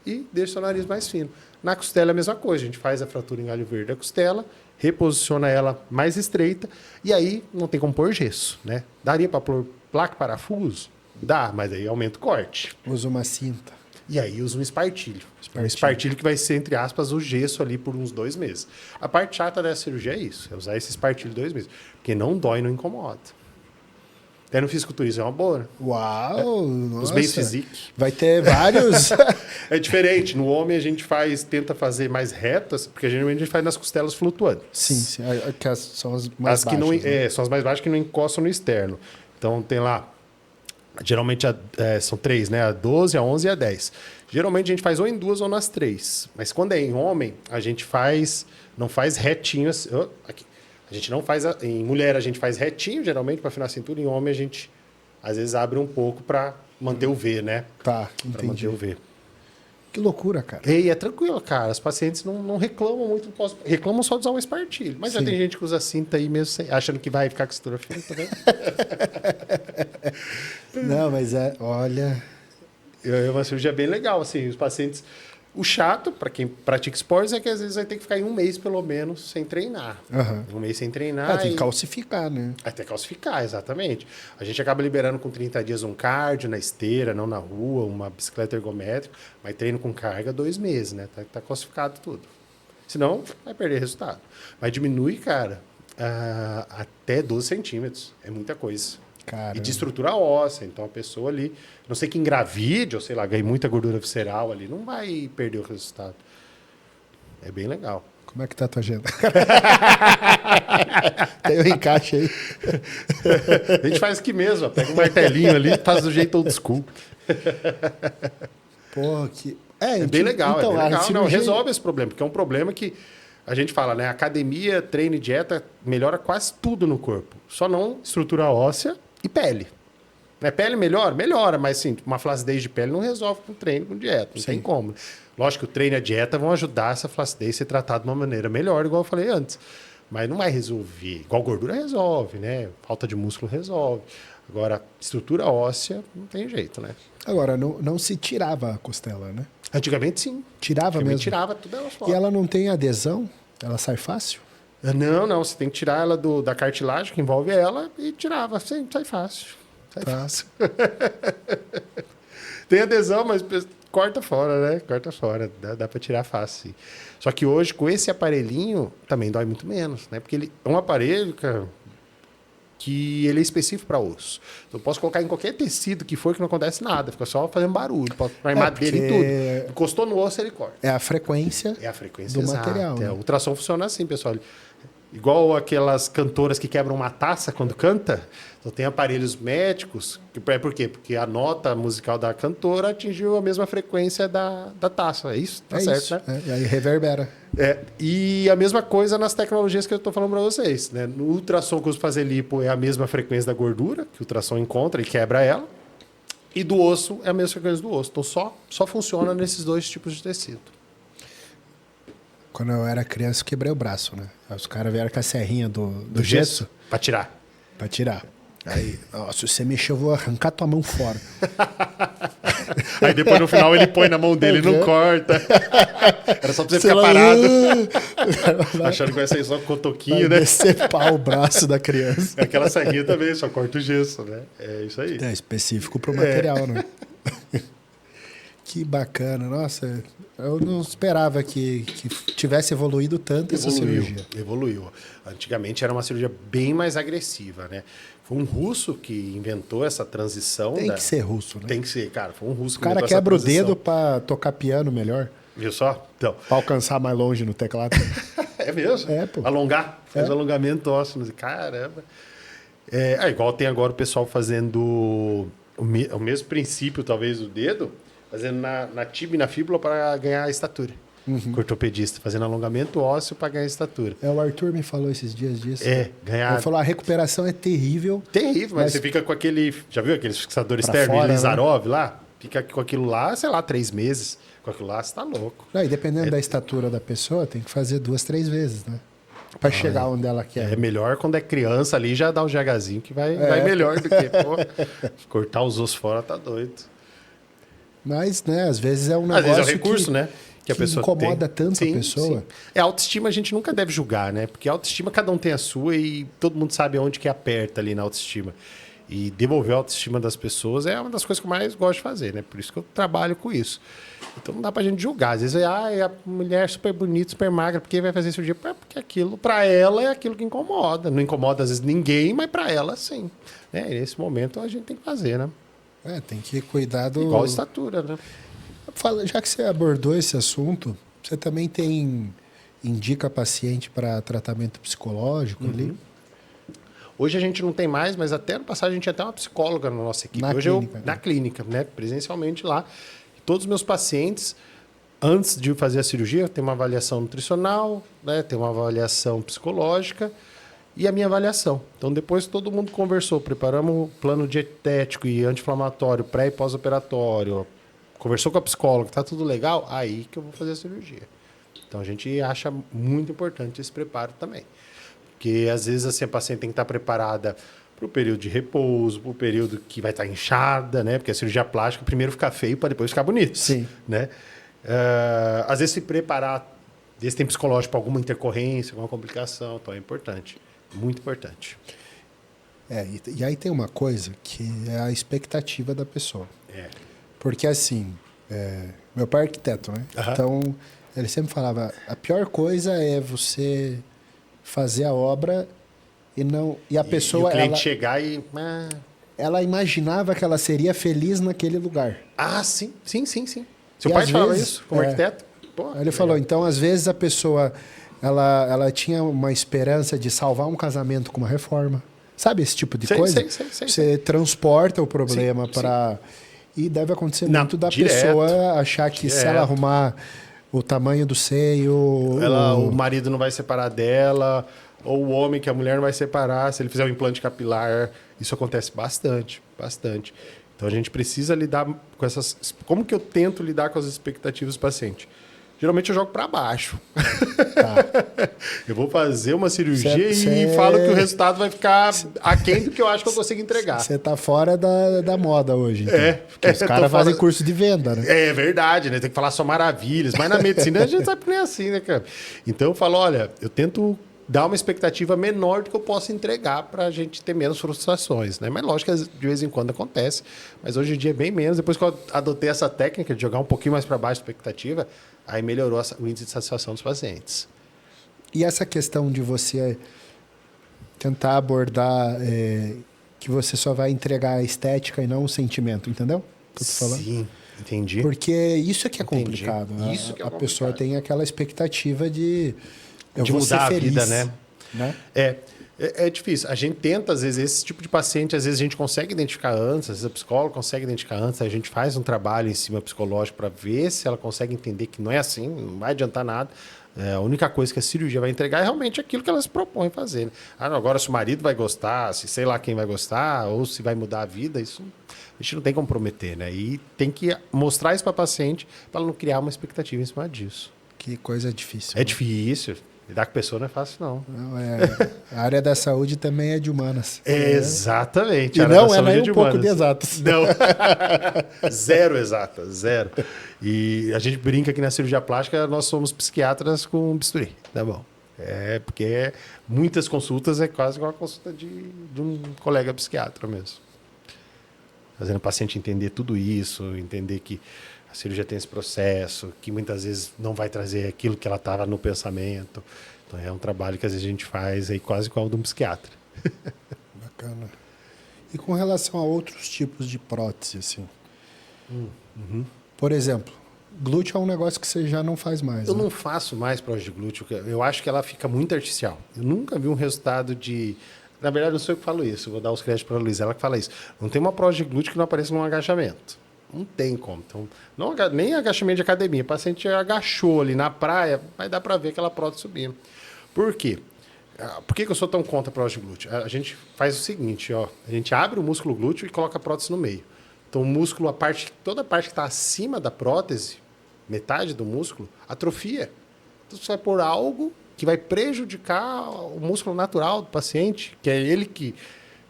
[SPEAKER 2] e deixa o seu nariz mais fino. Na costela é a mesma coisa. A gente faz a fratura em galho verde da costela, reposiciona ela mais estreita e aí não tem como pôr gesso, né? Daria para pôr placa parafuso? Dá, mas aí aumenta o corte.
[SPEAKER 1] Usa uma cinta.
[SPEAKER 2] E aí usa um espartilho. Um espartilho que vai ser, entre aspas, o gesso ali por uns 2 meses. A parte chata dessa cirurgia é isso, é usar esse espartilho 2 meses. Porque não dói, não incomoda. Até no fisiculturismo é uma boa, né?
[SPEAKER 1] Uau!
[SPEAKER 2] Os base physique.
[SPEAKER 1] Vai ter vários...
[SPEAKER 2] É diferente. No homem a gente tenta fazer mais retas, porque geralmente a gente faz nas costelas flutuantes.
[SPEAKER 1] Sim. Que são as mais baixas.
[SPEAKER 2] Que não,
[SPEAKER 1] né?
[SPEAKER 2] São as mais baixas que não encostam no externo. Então tem lá... Geralmente são 3, né? A 12, a 11 e a 10. Geralmente a gente faz ou em 2 ou nas 3. Mas quando é em homem, a gente não faz retinho. Aqui. A gente não faz... Em mulher a gente faz retinho, geralmente, para afinar a cintura. Em homem a gente, às vezes, abre um pouco para manter o V, né?
[SPEAKER 1] Tá, entendi.
[SPEAKER 2] Para manter o V.
[SPEAKER 1] Que loucura, cara.
[SPEAKER 2] E é tranquilo, cara. Os pacientes não reclamam muito. Reclamam só de usar um espartilho. Mas já tem gente que usa cinta aí mesmo, achando que vai ficar com a cintura fina, tá vendo?
[SPEAKER 1] Não, mas olha...
[SPEAKER 2] É uma cirurgia bem legal, assim. Os pacientes... O chato, para quem pratica esportes, é que às vezes vai ter que ficar em 1 mês, pelo menos, sem treinar.
[SPEAKER 1] Uhum.
[SPEAKER 2] 1 mês sem treinar.
[SPEAKER 1] Tem que calcificar, né?
[SPEAKER 2] Até calcificar, exatamente. A gente acaba liberando com 30 dias um cardio na esteira, não na rua, uma bicicleta ergométrica, mas treino com carga 2 meses, né? Tá calcificado tudo. Senão, vai perder resultado. Mas diminui, cara, até 12 centímetros. É muita coisa. Caramba. E de estrutura óssea. Então, a pessoa ali, não sei que engravide, ou sei lá, ganhe muita gordura visceral ali, não vai perder o resultado. É bem legal.
[SPEAKER 1] Como é que tá a tua agenda? Tem um encaixe aí.
[SPEAKER 2] A gente faz aqui mesmo, ó, pega um martelinho ali e faz do jeito old school.
[SPEAKER 1] Porra, que...
[SPEAKER 2] É bem legal, então, é bem legal. Não, resolve esse problema, porque é um problema que a gente fala, né? Academia, treino e dieta melhora quase tudo no corpo. Só não estrutura óssea e pele. Né? Pele melhora? Melhora, mas sim, uma flacidez de pele não resolve com treino, com dieta. Não tem como. Lógico que o treino e a dieta vão ajudar essa flacidez a ser tratada de uma maneira melhor, igual eu falei antes. Mas não vai resolver. Igual gordura resolve, né? Falta de músculo resolve. Agora, estrutura óssea, não tem jeito, né?
[SPEAKER 1] Agora, não se tirava a costela, né?
[SPEAKER 2] Antigamente, sim.
[SPEAKER 1] Tirava mesmo?
[SPEAKER 2] Tirava tudo ela fora.
[SPEAKER 1] E ela não tem adesão? Ela sai fácil?
[SPEAKER 2] Não. Você tem que tirar ela da cartilagem que envolve ela e tirava. Sim, sai fácil. Sai fácil. Tem adesão, mas corta fora, né? Corta fora. Dá para tirar fácil, sim. Só que hoje, com esse aparelhinho, também dói muito menos, né? Porque ele é um aparelho, cara, que ele é específico para osso. Então, eu posso colocar em qualquer tecido que for que não acontece nada. Fica só fazendo barulho. Posso pôr em madeira e tudo. Encostou no osso, ele corta.
[SPEAKER 1] É a frequência,
[SPEAKER 2] do material. Né? O ultrassom funciona assim, pessoal. Igual aquelas cantoras que quebram uma taça quando canta. Então, tem aparelhos médicos. Por quê? Porque a nota musical da cantora atingiu a mesma frequência da taça. É isso? Tá certo,
[SPEAKER 1] isso,
[SPEAKER 2] né?
[SPEAKER 1] E aí reverbera.
[SPEAKER 2] E a mesma coisa nas tecnologias que eu estou falando para vocês. Né? No ultrassom que eu uso para fazer lipo é a mesma frequência da gordura, que o ultrassom encontra e quebra ela. E do osso é a mesma frequência do osso. Então, só funciona nesses 2 tipos de tecido.
[SPEAKER 1] Quando eu era criança, eu quebrei o braço, né? Aí os caras vieram com a serrinha do gesso.
[SPEAKER 2] Pra tirar.
[SPEAKER 1] Pra tirar. Aí, se você mexer, eu vou arrancar tua mão fora.
[SPEAKER 2] Aí depois no final ele põe na mão dele e não corta. Era só pra você ficar parado. Achando que vai ser só um cotoquinho, né?
[SPEAKER 1] Decepar o braço da criança.
[SPEAKER 2] Aquela serrinha também, só corta o gesso, né? É isso aí.
[SPEAKER 1] É específico pro material, né? Que bacana. Nossa, eu não esperava que tivesse evoluído tanto essa cirurgia.
[SPEAKER 2] Evoluiu. Antigamente era uma cirurgia bem mais agressiva, né? Foi um russo que inventou essa transição.
[SPEAKER 1] Tem que ser russo, né?
[SPEAKER 2] Tem que ser, cara. Foi um russo que
[SPEAKER 1] inventou essa transição. O cara quebra o dedo pra tocar piano melhor.
[SPEAKER 2] Viu só? Então.
[SPEAKER 1] Pra alcançar mais longe no teclado.
[SPEAKER 2] É mesmo?
[SPEAKER 1] É, pô.
[SPEAKER 2] Alongar. Faz alongamento ósseo. Caramba. Igual tem agora o pessoal fazendo o mesmo princípio, talvez, do dedo, fazendo na tíbia e na fíbula para ganhar estatura. Com ortopedista, fazendo alongamento ósseo para ganhar estatura.
[SPEAKER 1] O Arthur me falou esses dias disso.
[SPEAKER 2] Ganhar.
[SPEAKER 1] Ele falou, a recuperação é terrível.
[SPEAKER 2] Terrível, mas você fica com aquele... Já viu aqueles fixadores externos, Lizarov, né? Lá? Fica com aquilo lá, sei lá, 3 meses. Com aquilo lá, você tá louco.
[SPEAKER 1] Não, e dependendo da estatura da pessoa, tem que fazer 2, 3 vezes, né? Para chegar onde ela quer.
[SPEAKER 2] É melhor quando é criança ali, já dá um GHzinho que vai melhor do que, cortar os ossos fora, tá doido.
[SPEAKER 1] Mas, né, às vezes é um negócio
[SPEAKER 2] às vezes é um recurso, né? Que a pessoa
[SPEAKER 1] incomoda tanto a pessoa.
[SPEAKER 2] Sim. A autoestima a gente nunca deve julgar, né? Porque a autoestima cada um tem a sua e todo mundo sabe onde que aperta ali na autoestima. E devolver a autoestima das pessoas é uma das coisas que eu mais gosto de fazer, né? Por isso que eu trabalho com isso. Então não dá pra gente julgar. Às vezes, a mulher super bonita, super magra, por que vai fazer cirurgia? Porque aquilo, pra ela, é aquilo que incomoda. Não incomoda, às vezes, ninguém, mas pra ela, sim. E nesse momento, a gente tem que fazer, né?
[SPEAKER 1] Tem que cuidar do...
[SPEAKER 2] Igual a estatura, né?
[SPEAKER 1] Já que você abordou esse assunto, você também indica paciente para tratamento psicológico ali?
[SPEAKER 2] Hoje a gente não tem mais, mas até no passado a gente tinha até uma psicóloga na nossa equipe. Hoje na clínica, né? Presencialmente lá. Todos os meus pacientes, antes de fazer a cirurgia, tem uma avaliação nutricional, né? Tem uma avaliação psicológica e a minha avaliação. Então, depois todo mundo conversou, preparamos o plano dietético e anti-inflamatório, pré e pós-operatório, conversou com a psicóloga, tá tudo legal, aí que eu vou fazer a cirurgia. Então, a gente acha muito importante esse preparo também. Porque, às vezes, assim, a paciente tem que estar preparada para o período de repouso, para o período que vai estar inchada, né? Porque a cirurgia plástica primeiro fica feio para depois ficar bonito.
[SPEAKER 1] Sim.
[SPEAKER 2] Né? Às vezes se preparar, às vezes tem psicológico para alguma intercorrência, alguma complicação, então é importante. Muito importante.
[SPEAKER 1] E aí tem uma coisa que é a expectativa da pessoa. Porque assim, meu pai é arquiteto, né? Então, ele sempre falava, a pior coisa é você fazer a obra e a pessoa...
[SPEAKER 2] E o cliente chegar e...
[SPEAKER 1] Ela imaginava que ela seria feliz naquele lugar.
[SPEAKER 2] Sim. Seu pai falava isso como arquiteto?
[SPEAKER 1] Ele falou, então, às vezes a pessoa... Ela tinha uma esperança de salvar um casamento com uma reforma. Sabe esse tipo de coisa? Você transporta o problema para... E deve acontecer muito da pessoa achar que se ela arrumar o tamanho do seio...
[SPEAKER 2] O marido não vai separar dela, ou o homem que a mulher não vai separar, se ele fizer um implante capilar. Isso acontece bastante. Então a gente precisa lidar com essas... Como que eu tento lidar com as expectativas do paciente? Geralmente eu jogo para baixo. Eu vou fazer uma cirurgia e falo que o resultado vai ficar aquém do que eu acho que eu consigo entregar.
[SPEAKER 1] Você tá fora da moda hoje. Então. Porque os caras fazem curso de venda, né?
[SPEAKER 2] É verdade, né? Tem que falar só maravilhas. Mas na medicina a gente sabe que não é assim, né, cara? Então eu falo, olha, eu tento dar uma expectativa menor do que eu posso entregar para a gente ter menos frustrações, né? Mas lógico que de vez em quando acontece, mas hoje em dia é bem menos. Depois que eu adotei essa técnica de jogar um pouquinho mais para baixo a expectativa, aí melhorou o índice de satisfação dos pacientes.
[SPEAKER 1] E essa questão de você tentar abordar que você só vai entregar a estética e não o sentimento, entendeu? O que eu tô falando?
[SPEAKER 2] Sim, entendi.
[SPEAKER 1] Porque isso é que é complicado.
[SPEAKER 2] Isso que é
[SPEAKER 1] a pessoa tem aquela expectativa de
[SPEAKER 2] mudar a vida, né?
[SPEAKER 1] É
[SPEAKER 2] difícil. A gente tenta, às vezes, esse tipo de paciente, às vezes a gente consegue identificar antes, às vezes a psicóloga consegue identificar antes, a gente faz um trabalho em cima psicológico para ver se ela consegue entender que não é assim, não vai adiantar nada. A única coisa que a cirurgia vai entregar é realmente aquilo que ela se propõe fazer. Né? Agora, se o marido vai gostar, se sei lá quem vai gostar, ou se vai mudar a vida, isso a gente não tem como prometer, né? E tem que mostrar isso para a paciente para ela não criar uma expectativa em cima disso.
[SPEAKER 1] Que coisa difícil.
[SPEAKER 2] É difícil. Lidar com pessoa não é fácil, não.
[SPEAKER 1] A área da saúde também é de humanas.
[SPEAKER 2] Exatamente.
[SPEAKER 1] E não é nem um pouco de exatas.
[SPEAKER 2] Não. Zero exatas, zero. E a gente brinca que na cirurgia plástica nós somos psiquiatras com bisturi. Tá bom. Porque muitas consultas é quase uma consulta de um colega psiquiatra mesmo. Fazendo o paciente entender tudo isso, entender que a cirurgia tem esse processo, que muitas vezes não vai trazer aquilo que ela estava no pensamento. Então é um trabalho que às vezes a gente faz aí quase igual de um psiquiatra.
[SPEAKER 1] Bacana. E com relação a outros tipos de prótese, assim? Por exemplo, glúteo é um negócio que você já não faz mais.
[SPEAKER 2] Eu não faço mais prótese de glúteo. Eu acho que ela fica muito artificial. Eu nunca vi um resultado de... Na verdade, não sou eu que falo isso. Eu vou dar os créditos para a Luísa, ela que fala isso. Não tem uma prótese de glúteo que não apareça num agachamento. Não tem como. Então, nem agachamento de academia. O paciente agachou ali na praia, vai dar para ver aquela prótese subindo. Por quê? Por que eu sou tão contra a prótese de glúteo? A gente faz o seguinte, ó, a gente abre o músculo glúteo e coloca a prótese no meio. Então, o músculo, toda a parte que está acima da prótese, metade do músculo, atrofia. Então, você vai pôr algo que vai prejudicar o músculo natural do paciente, que é ele que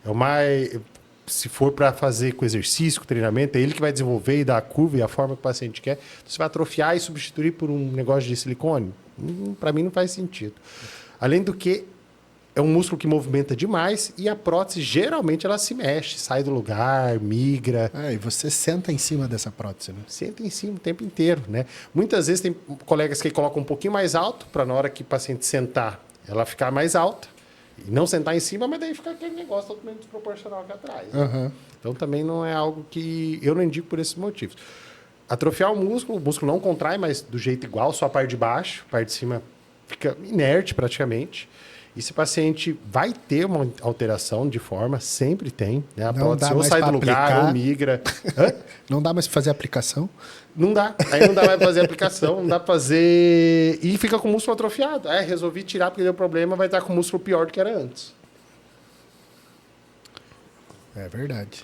[SPEAKER 2] é o mais... Se for para fazer com exercício, com treinamento, é ele que vai desenvolver e dar a curva e a forma que o paciente quer. Então, você vai atrofiar e substituir por um negócio de silicone? Para mim não faz sentido. Além do que, é um músculo que movimenta demais e a prótese, geralmente, ela se mexe, sai do lugar, migra.
[SPEAKER 1] E você senta em cima dessa prótese, né?
[SPEAKER 2] Senta em cima o tempo inteiro, né? Muitas vezes tem colegas que colocam um pouquinho mais alto, para na hora que o paciente sentar, ela ficar mais alta. E não sentar em cima, mas daí fica aquele negócio totalmente desproporcional aqui atrás. Né? Então também não é algo que eu não indico por esses motivos. Atrofiar o músculo não contrai, mas do jeito igual, só a parte de baixo, a parte de cima fica inerte praticamente. E esse paciente vai ter uma alteração de forma, sempre tem. Né? A prótese ou sai do lugar ou migra.
[SPEAKER 1] Não dá mais para fazer aplicação?
[SPEAKER 2] Não dá. Aí não dá mais para fazer aplicação, não dá para fazer... E fica com o músculo atrofiado. Resolvi tirar porque deu problema, vai estar com o músculo pior do que era antes.
[SPEAKER 1] É verdade.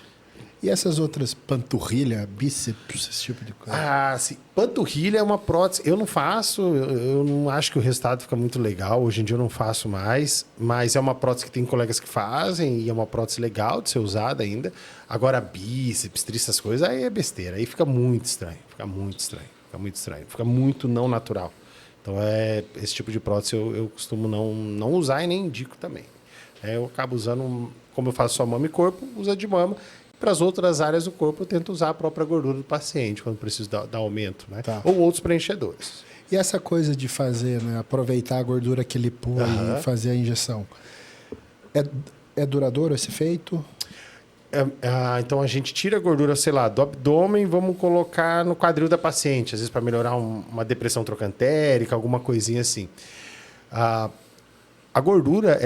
[SPEAKER 1] E essas outras, panturrilha, bíceps, esse tipo de coisa?
[SPEAKER 2] Sim. Panturrilha é uma prótese. Eu não faço, eu não acho que o resultado fica muito legal. Hoje em dia eu não faço mais, mas é uma prótese que tem colegas que fazem e é uma prótese legal de ser usada ainda. Agora, bíceps, essas coisas, aí é besteira. Aí fica muito estranho. Fica muito não natural. Então, esse tipo de prótese eu costumo não usar e nem indico também. Eu acabo usando, como eu faço só mama e corpo, usa de mama. Para as outras áreas do corpo, eu tento usar a própria gordura do paciente, quando preciso dar aumento, né?
[SPEAKER 1] Tá.
[SPEAKER 2] Ou outros preenchedores.
[SPEAKER 1] E essa coisa de fazer, né? Aproveitar a gordura que ele põe e fazer a injeção. É duradouro esse feito?
[SPEAKER 2] Então, a gente tira a gordura, sei lá, do abdômen e vamos colocar no quadril da paciente, às vezes para melhorar uma depressão trocantérica, alguma coisinha assim. A gordura,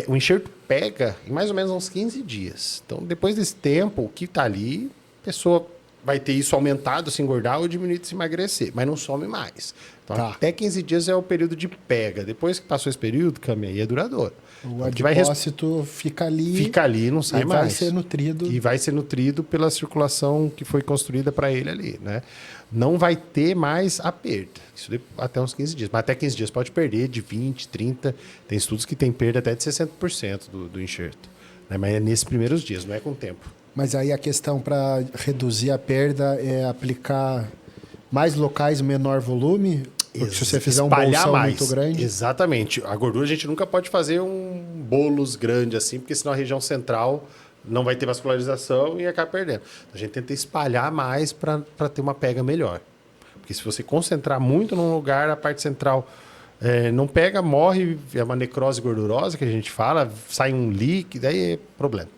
[SPEAKER 2] o enxerto pega em mais ou menos uns 15 dias. Então, depois desse tempo, o que está ali, a pessoa vai ter isso aumentado se engordar ou diminuído se emagrecer, mas não some mais. Então, até 15 dias é o período de pega. Depois que passou esse período, aí é duradouro.
[SPEAKER 1] O adipócito fica ali.
[SPEAKER 2] Fica ali, não sai mais.
[SPEAKER 1] Vai ser nutrido.
[SPEAKER 2] E vai ser nutrido pela circulação que foi construída para ele ali, né? Não vai ter mais a perda. Isso até uns 15 dias. Mas até 15 dias pode perder de 20%, 30%. Tem estudos que tem perda até de 60% do enxerto. Né? Mas é nesses primeiros dias, não é com o tempo.
[SPEAKER 1] Mas aí a questão para reduzir a perda é aplicar mais locais, menor volume? Porque se você fizer um bolsão muito grande...
[SPEAKER 2] Exatamente. A gordura a gente nunca pode fazer um bolos grande assim, porque senão a região central não vai ter vascularização e acaba perdendo. A gente tenta espalhar mais para ter uma pega melhor. Porque se você concentrar muito num lugar, a parte central não pega, morre, é uma necrose gordurosa que a gente fala, sai um líquido, aí é problema.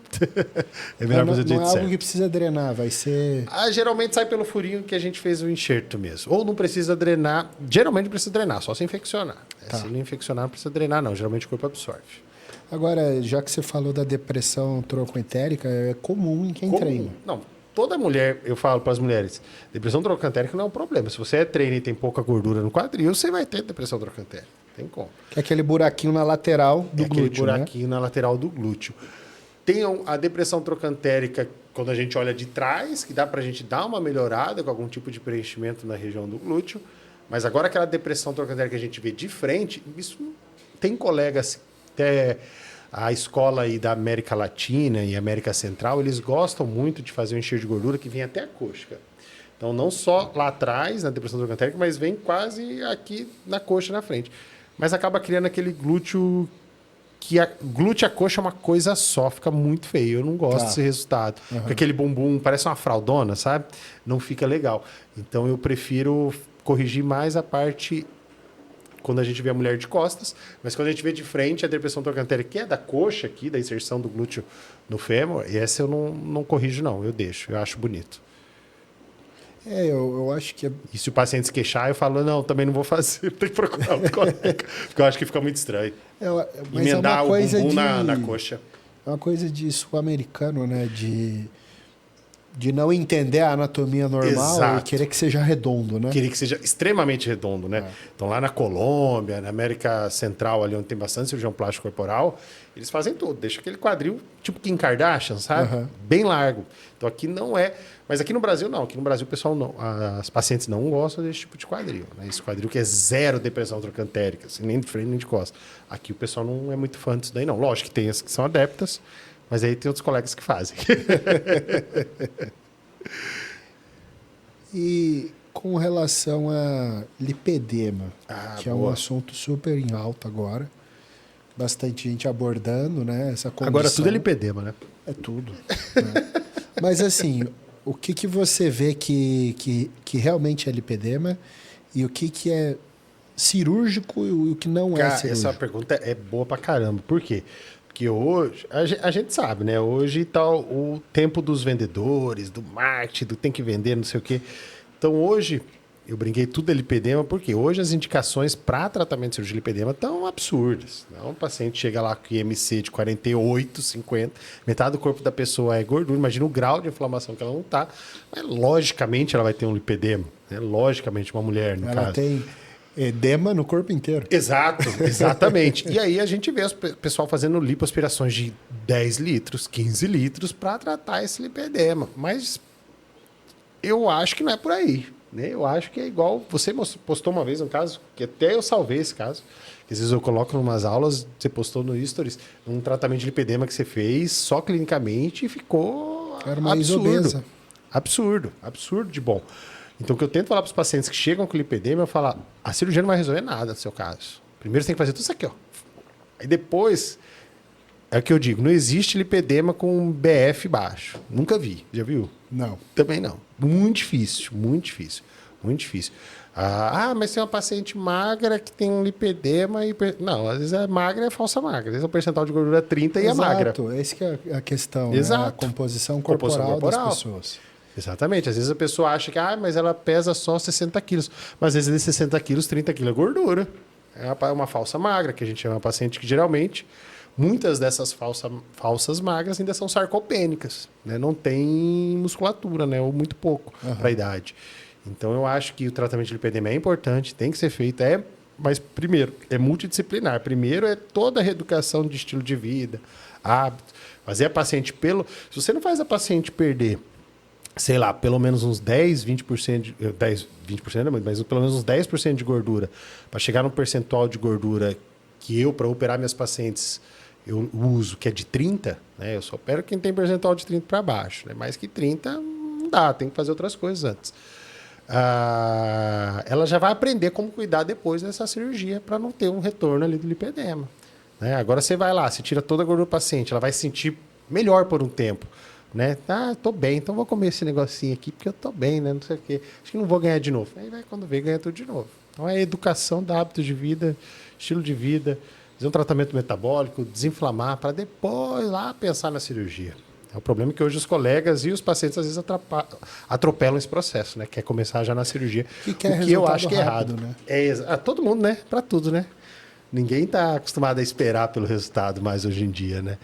[SPEAKER 2] É melhor fazer do jeito certo.
[SPEAKER 1] Não é algo que precisa drenar, vai ser...
[SPEAKER 2] Geralmente sai pelo furinho que a gente fez o enxerto mesmo. Ou não precisa drenar, geralmente precisa drenar, só se infeccionar. Se não infeccionar, não precisa drenar não, geralmente o corpo absorve.
[SPEAKER 1] Agora, já que você falou da depressão trocantérica, é comum em quem treina.
[SPEAKER 2] Não, toda mulher, eu falo para as mulheres, depressão trocantérica não é um problema. Se você treina e tem pouca gordura no quadril, você vai ter depressão trocantérica. Tem como.
[SPEAKER 1] Que é aquele buraquinho na lateral do glúteo,
[SPEAKER 2] aquele buraquinho na lateral do glúteo. Tem a depressão trocantérica, quando a gente olha de trás, que dá para a gente dar uma melhorada com algum tipo de preenchimento na região do glúteo. Mas agora aquela depressão trocantérica que a gente vê de frente, isso tem colegas, até a escola aí da América Latina e América Central, eles gostam muito de fazer um enxerto de gordura que vem até a coxa, cara. Então, não só lá atrás, na depressão trocantérica, mas vem quase aqui na coxa, na frente. Mas acaba criando aquele glúteo que glúteo e a coxa é uma coisa só, fica muito feio. Eu não gosto desse resultado. Porque aquele bumbum parece uma fraldona, sabe? Não fica legal. Então, eu prefiro corrigir mais a parte quando a gente vê a mulher de costas, mas quando a gente vê de frente a depressão trocantérica, que é da coxa aqui, da inserção do glúteo no fêmur, essa eu não corrijo, não. Eu deixo, eu acho bonito.
[SPEAKER 1] Eu acho que...
[SPEAKER 2] E se o paciente se queixar, eu falo, não, também não vou fazer, tem que procurar outro colega, porque eu acho que fica muito estranho.
[SPEAKER 1] Mas
[SPEAKER 2] emendar
[SPEAKER 1] é uma coisa
[SPEAKER 2] o bumbum na coxa.
[SPEAKER 1] É uma coisa de sul-americano, né? De não entender a anatomia normal. Exato. E querer que seja redondo, né?
[SPEAKER 2] Querer que seja extremamente redondo, né? Então, lá na Colômbia, na América Central, ali onde tem bastante cirurgião plástico corporal, eles fazem tudo. Deixa aquele quadril, tipo Kim Kardashian, sabe? Bem largo. Então, aqui não é... Mas aqui no Brasil, não. Aqui no Brasil, o pessoal não... As pacientes não gostam desse tipo de quadril. Né? Esse quadril que é zero depressão trocantérica, assim, nem de frente, nem de costas. Aqui o pessoal não é muito fã disso daí, não. Lógico que tem as que são adeptas, mas aí tem outros colegas que fazem.
[SPEAKER 1] E com relação a lipedema, que é um assunto super em alta agora, bastante gente abordando, né? Essa condição.
[SPEAKER 2] Agora tudo é lipedema, né?
[SPEAKER 1] É tudo. Né? Mas assim, o que você vê que realmente é lipedema e o que é cirúrgico e o que não é cirúrgico?
[SPEAKER 2] Essa pergunta é boa pra caramba. Por quê? Porque hoje, a gente sabe, né? Hoje está o tempo dos vendedores, do marketing, do tem que vender, não sei o quê. Então, hoje, eu brinquei tudo é lipedema, porque hoje as indicações para tratamento de cirurgia de lipedema estão absurdas. Então, o paciente chega lá com IMC de 48, 50, metade do corpo da pessoa é gordura, imagina o grau de inflamação que ela não está. Mas, logicamente, ela vai ter um lipedema. Né? Logicamente, uma mulher, no caso.
[SPEAKER 1] Ela tem... edema no corpo inteiro.
[SPEAKER 2] Exato, exatamente. E aí a gente vê o pessoal fazendo lipoaspirações de 10 litros, 15 litros para tratar esse lipedema. Mas eu acho que não é por aí. Né? Eu acho que é igual... Você postou uma vez um caso, que até eu salvei esse caso, que às vezes eu coloco em umas aulas, você postou no Stories, um tratamento de lipedema que você fez só clinicamente e ficou
[SPEAKER 1] era uma isobesa.
[SPEAKER 2] Absurdo de bom. Então, o que eu tento falar para os pacientes que chegam com lipedema, eu falo, a cirurgia não vai resolver nada no seu caso. Primeiro, você tem que fazer tudo isso aqui, ó. Aí depois, é o que eu digo, não existe lipedema com BF baixo. Nunca vi. Já viu?
[SPEAKER 1] Não.
[SPEAKER 2] Também não. Muito difícil, muito difícil. Muito difícil. Mas tem uma paciente magra que tem um lipedema e... Não, às vezes é magra e é falsa magra. Às vezes o percentual de gordura é 30 e é magra.
[SPEAKER 1] Exato, essa que é a questão.
[SPEAKER 2] Exato.
[SPEAKER 1] Né? A composição corporal das pessoas.
[SPEAKER 2] Exatamente. Às vezes a pessoa acha que mas ela pesa só 60 quilos. Mas às vezes desses 60 quilos, 30 quilos é gordura. É uma falsa magra, que a gente chama paciente que geralmente, muitas dessas falsas magras ainda são sarcopênicas. Né? Não tem musculatura, né? Ou muito pouco para a idade. Então eu acho que o tratamento de lipedema é importante, tem que ser feito. Mas primeiro, é multidisciplinar. Primeiro é toda a reeducação de estilo de vida, hábitos. Fazer a paciente Se você não faz a paciente perder, sei lá, pelo menos uns 10, 20%, 20% não, mas pelo menos uns 10% de gordura, para chegar num percentual de gordura que eu, para operar minhas pacientes, eu uso, que é de 30, né? Eu só opero quem tem percentual de 30 para baixo. Né? Mais que 30, não dá, tem que fazer outras coisas antes. Ela já vai aprender como cuidar depois dessa cirurgia para não ter um retorno ali do lipedema. Né? Agora você vai lá, você tira toda a gordura do paciente, ela vai se sentir melhor por um tempo. Né? Tô bem, então vou comer esse negocinho aqui porque eu tô bem, né? Não sei o quê. Acho que não vou ganhar de novo. Aí vai, quando vem, ganha tudo de novo. Então é educação da hábitos de vida, estilo de vida, fazer um tratamento metabólico, desinflamar, para depois lá pensar na cirurgia. O problema é que hoje os colegas e os pacientes às vezes atropelam esse processo, né? Quer começar já na cirurgia.
[SPEAKER 1] O que eu acho que é errado.
[SPEAKER 2] Né? Todo mundo, né? Para tudo, né? Ninguém está acostumado a esperar pelo resultado mais hoje em dia, né?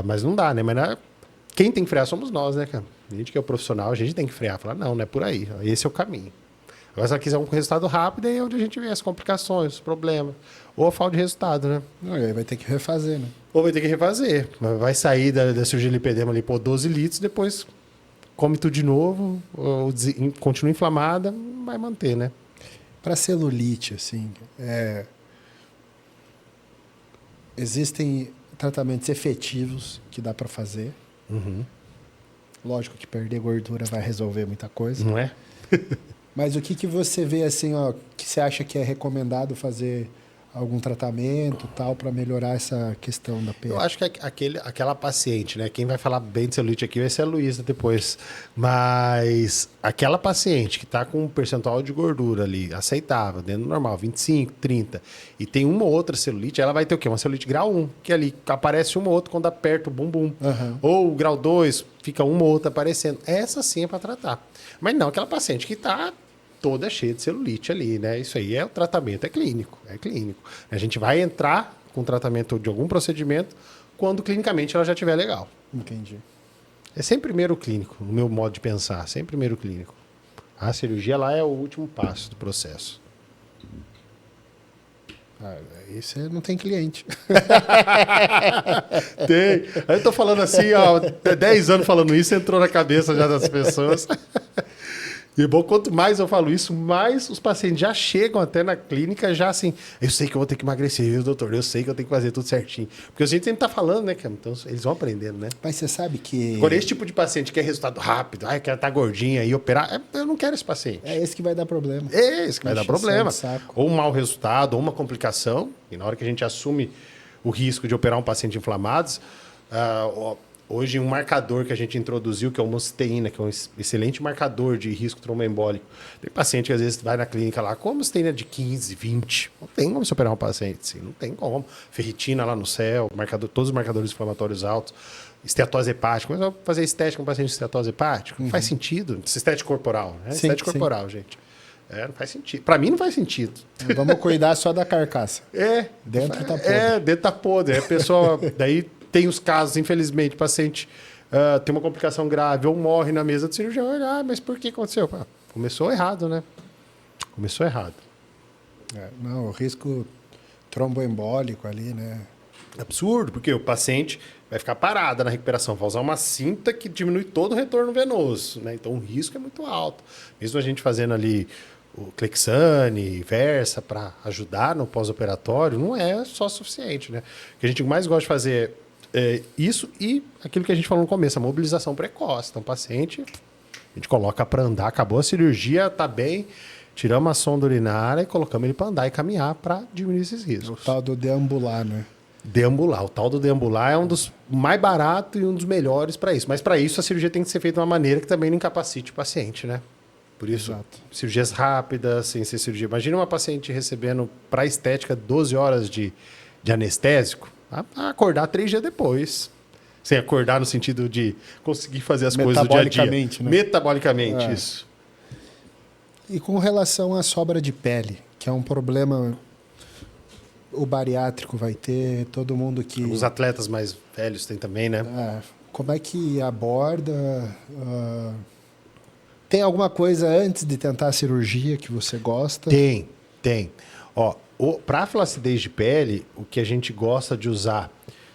[SPEAKER 2] Mas não dá, né? Quem tem que frear somos nós, né, cara? A gente que é o profissional, a gente tem que frear. Falar, não é por aí. Esse é o caminho. Agora, se ela quiser um resultado rápido, aí é onde a gente vê as complicações, os problemas. Ou a falta de resultado, né?
[SPEAKER 1] Aí vai ter que refazer, né?
[SPEAKER 2] Ou vai ter que refazer. Vai sair da cirurgia de lipedema ali, 12 litros, depois come tudo de novo, ou continua inflamada, vai manter, né?
[SPEAKER 1] Para celulite, assim, existem tratamentos efetivos que dá para fazer.
[SPEAKER 2] Uhum.
[SPEAKER 1] Lógico que perder gordura vai resolver muita coisa.
[SPEAKER 2] Não é?
[SPEAKER 1] Mas o que você vê assim, ó, que você acha que é recomendado fazer algum tratamento tal para melhorar essa questão da pele?
[SPEAKER 2] Eu acho que aquela paciente, né? Quem vai falar bem de celulite aqui vai ser a Luísa depois. Mas aquela paciente que está com um percentual de gordura ali aceitável, dentro do normal, 25, 30, e tem uma ou outra celulite, ela vai ter o quê? Uma celulite grau 1, que ali aparece uma ou outra quando aperta o bumbum.
[SPEAKER 1] Uhum.
[SPEAKER 2] Ou grau 2, fica uma ou outra aparecendo. Essa sim é para tratar. Mas não aquela paciente que está toda cheia de celulite ali, né? Isso aí o tratamento é clínico. A gente vai entrar com tratamento de algum procedimento quando clinicamente ela já estiver legal.
[SPEAKER 1] Entendi.
[SPEAKER 2] É sempre primeiro clínico, no meu modo de pensar, sempre primeiro clínico. A cirurgia lá é o último passo do processo.
[SPEAKER 1] Aí você não tem cliente.
[SPEAKER 2] Tem. Aí eu tô falando assim, ó, 10 anos falando isso, entrou na cabeça já das pessoas. E bom, quanto mais eu falo isso, mais os pacientes já chegam até na clínica já assim, eu sei que eu vou ter que emagrecer, doutor, eu sei que eu tenho que fazer tudo certinho. Porque a gente sempre tá falando, né, Cam? Então eles vão aprendendo, né?
[SPEAKER 1] Mas você sabe que...
[SPEAKER 2] Agora, esse tipo de paciente quer resultado rápido, quer estar gordinha e operar, eu não quero esse paciente.
[SPEAKER 1] É esse que vai dar problema.
[SPEAKER 2] É esse que vai dar problema.
[SPEAKER 1] Saco.
[SPEAKER 2] Ou um mau resultado, ou uma complicação. E na hora que a gente assume o risco de operar um paciente inflamado, hoje um marcador que a gente introduziu, que é o homocysteína, que é um excelente marcador de risco tromboembólico. Tem paciente que às vezes vai na clínica lá com homocysteína de 15, 20. Não tem como se operar um paciente assim, não tem como. Ferritina lá no céu, todos os marcadores inflamatórios altos. Estetose hepática. Mas vai fazer estética com um paciente de estetose hepática? Não faz sentido. Estética corporal, né?
[SPEAKER 1] Sim,
[SPEAKER 2] Estética corporal, gente. Não faz sentido. Para mim não faz sentido.
[SPEAKER 1] Vamos cuidar só da carcaça. Dentro tá podre.
[SPEAKER 2] Dentro tá podre. Aí a pessoa... Daí tem os casos, infelizmente, o paciente tem uma complicação grave ou morre na mesa de cirurgião. Mas por que aconteceu? Começou errado, né? Começou errado.
[SPEAKER 1] Não, o risco tromboembólico ali, né?
[SPEAKER 2] Absurdo, porque o paciente vai ficar parado na recuperação, vai usar uma cinta que diminui todo o retorno venoso, né? Então o risco é muito alto. Mesmo a gente fazendo ali o Clexane, Versa, para ajudar no pós-operatório, não é só suficiente, né? O que a gente mais gosta de fazer é isso e aquilo que a gente falou no começo, a mobilização precoce. Então o paciente, a gente coloca para andar, acabou a cirurgia, tá bem, tiramos a sonda urinária e colocamos ele para andar e caminhar para diminuir esses riscos.
[SPEAKER 1] O tal do deambular, né?
[SPEAKER 2] Deambular. O tal do deambular é um dos mais baratos e um dos melhores para isso. Mas para isso a cirurgia tem que ser feita de uma maneira que também não incapacite o paciente, né? Por isso, cirurgias rápidas, sem ser cirurgia. Imagina uma paciente recebendo para estética 12 horas de anestésico, a acordar 3 dias depois. Sem acordar no sentido de conseguir fazer as coisas do dia a dia.
[SPEAKER 1] Metabolicamente, né?
[SPEAKER 2] Metabolicamente, isso.
[SPEAKER 1] E com relação à sobra de pele, que é um problema... O bariátrico vai ter, todo mundo que...
[SPEAKER 2] Os atletas mais velhos têm também, né?
[SPEAKER 1] Como é que aborda? Tem alguma coisa antes de tentar a cirurgia que você gosta?
[SPEAKER 2] Tem. Para flacidez de pele, o que a gente gosta de usar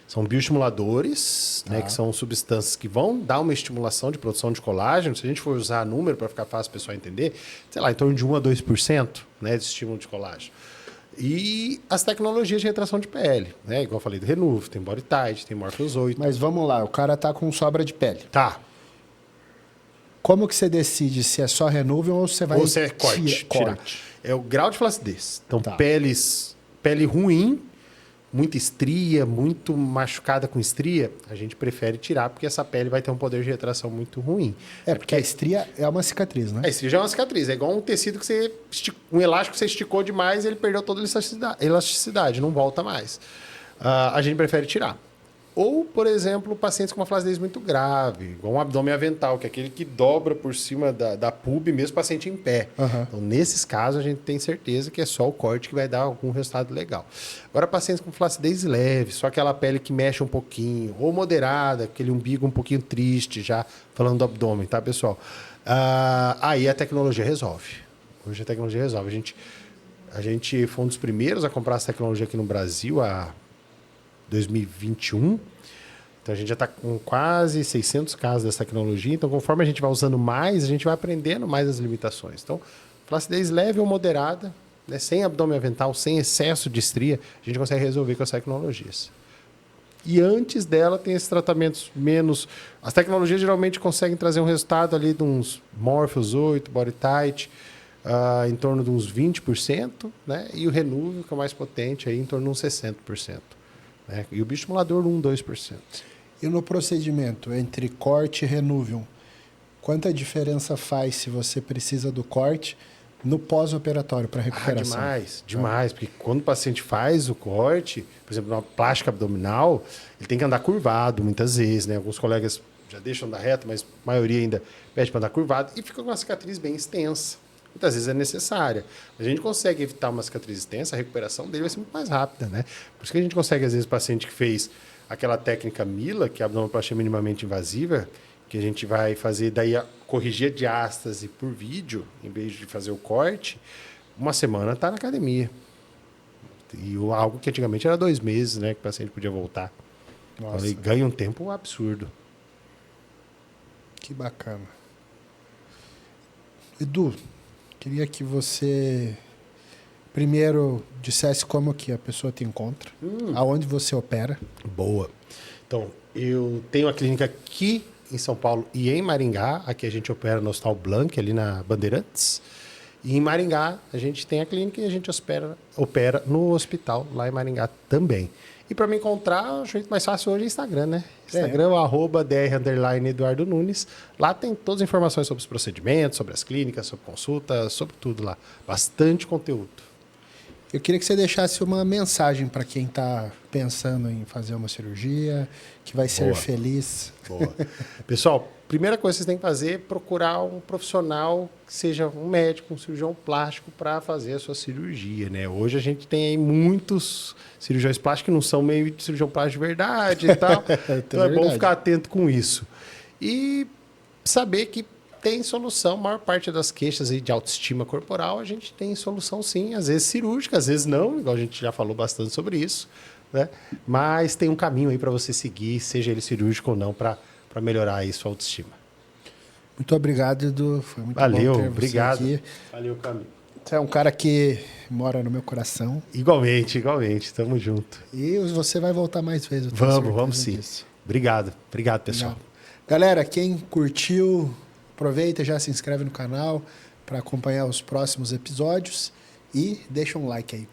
[SPEAKER 2] são bioestimuladores, né, que são substâncias que vão dar uma estimulação de produção de colágeno. Se a gente for usar número para ficar fácil o pessoal entender, sei lá, em torno de 1 a 2%, né, de estímulo de colágeno. E as tecnologias de retração de pele, né? Igual eu falei do Renuve, tem Body Tight, tem Morpheus 8.
[SPEAKER 1] Mas vamos lá, o cara tá com sobra de pele.
[SPEAKER 2] Tá.
[SPEAKER 1] Como que você decide se é só Renuve ou você vai...
[SPEAKER 2] Ou se é tirar. É o grau de flacidez. Então, pele ruim, muita estria, muito machucada com estria, a gente prefere tirar porque essa pele vai ter um poder de retração muito ruim.
[SPEAKER 1] Porque a estria é uma cicatriz, né?
[SPEAKER 2] A estria já é uma cicatriz. É igual um tecido que você... Um elástico que você esticou demais e ele perdeu toda a elasticidade, não volta mais. A gente prefere tirar. Ou, por exemplo, pacientes com uma flacidez muito grave, igual um abdômen avental, que é aquele que dobra por cima da pub, mesmo paciente em pé. Então, nesses casos, a gente tem certeza que é só o corte que vai dar algum resultado legal. Agora, pacientes com flacidez leve, só aquela pele que mexe um pouquinho, ou moderada, aquele umbigo um pouquinho triste, já falando do abdômen, tá, pessoal? Aí a tecnologia resolve. Hoje a tecnologia resolve. A gente foi um dos primeiros a comprar essa tecnologia aqui no Brasil, 2021. Então, a gente já está com quase 600 casos dessa tecnologia. Então, conforme a gente vai usando mais, a gente vai aprendendo mais as limitações. Então, Flacidez leve ou moderada, né, sem abdômen avental, sem excesso de estria, a gente consegue resolver com as tecnologias. E antes dela tem esses tratamentos menos... As tecnologias geralmente conseguem trazer um resultado ali de uns Morpheus 8, Body Tight, em torno de uns 20%, né? E o Renúvel, que é o mais potente, aí, em torno de uns 60%. Né? E o bioestimulador, 2%.
[SPEAKER 1] E no procedimento entre corte e Renúvel, quanta diferença faz se você precisa do corte no pós-operatório para recuperação?
[SPEAKER 2] Demais. Porque quando o paciente faz o corte, por exemplo, na plástica abdominal, ele tem que andar curvado muitas vezes, né? Alguns colegas já deixam andar reto, mas a maioria ainda pede para andar curvado e fica com uma cicatriz bem extensa. Muitas vezes é necessária. A gente consegue evitar uma cicatriz extensa, a recuperação dele vai ser muito mais rápida, né? Por isso que a gente consegue, às vezes, o paciente que fez aquela técnica Mila, que é a abdominoplastia minimamente invasiva, que a gente vai fazer daí a corrigir a diástase por vídeo, em vez de fazer o corte, uma semana está na academia. E algo que antigamente era 2 meses, né? Que o paciente podia voltar. Nossa. Então, ele ganha um tempo absurdo.
[SPEAKER 1] Que bacana. Edu, queria que você primeiro dissesse como que a pessoa te encontra, aonde você opera.
[SPEAKER 2] Boa. Então, eu tenho a clínica aqui em São Paulo e em Maringá. Aqui a gente opera no Hospital Blanc, ali na Bandeirantes. E em Maringá a gente tem a clínica e a gente opera no hospital, lá em Maringá também. E para me encontrar, o jeito mais fácil hoje é Instagram, né? Instagram, @dr_Eduardo Nunes. Lá tem todas as informações sobre os procedimentos, sobre as clínicas, sobre consultas, sobre tudo lá. Bastante conteúdo.
[SPEAKER 1] Eu queria que você deixasse uma mensagem para quem está pensando em fazer uma cirurgia, que vai ser feliz.
[SPEAKER 2] Boa. Pessoal, primeira coisa que vocês têm que fazer é procurar um profissional que seja um médico, um cirurgião plástico para fazer a sua cirurgia, né? Hoje a gente tem aí muitos cirurgiões plásticos que não são meio de cirurgião plástico de verdade e tal. Então é bom ficar atento com isso. E saber que tem solução, a maior parte das queixas aí de autoestima corporal, a gente tem solução sim, às vezes cirúrgica, às vezes não, igual a gente já falou bastante sobre isso, né? Mas tem um caminho aí para você seguir, seja ele cirúrgico ou não, para melhorar aí sua autoestima.
[SPEAKER 1] Muito obrigado, Edu. Foi muito
[SPEAKER 2] bom ter você
[SPEAKER 1] obrigado. Aqui.
[SPEAKER 2] Valeu, Camilo.
[SPEAKER 1] Você é um cara que mora no meu coração.
[SPEAKER 2] Igualmente. Tamo junto.
[SPEAKER 1] E você vai voltar mais vezes.
[SPEAKER 2] Vamos sim. Disso. Obrigado, pessoal.
[SPEAKER 1] Obrigado. Galera, quem curtiu, aproveita, já se inscreve no canal para acompanhar os próximos episódios e deixa um like aí.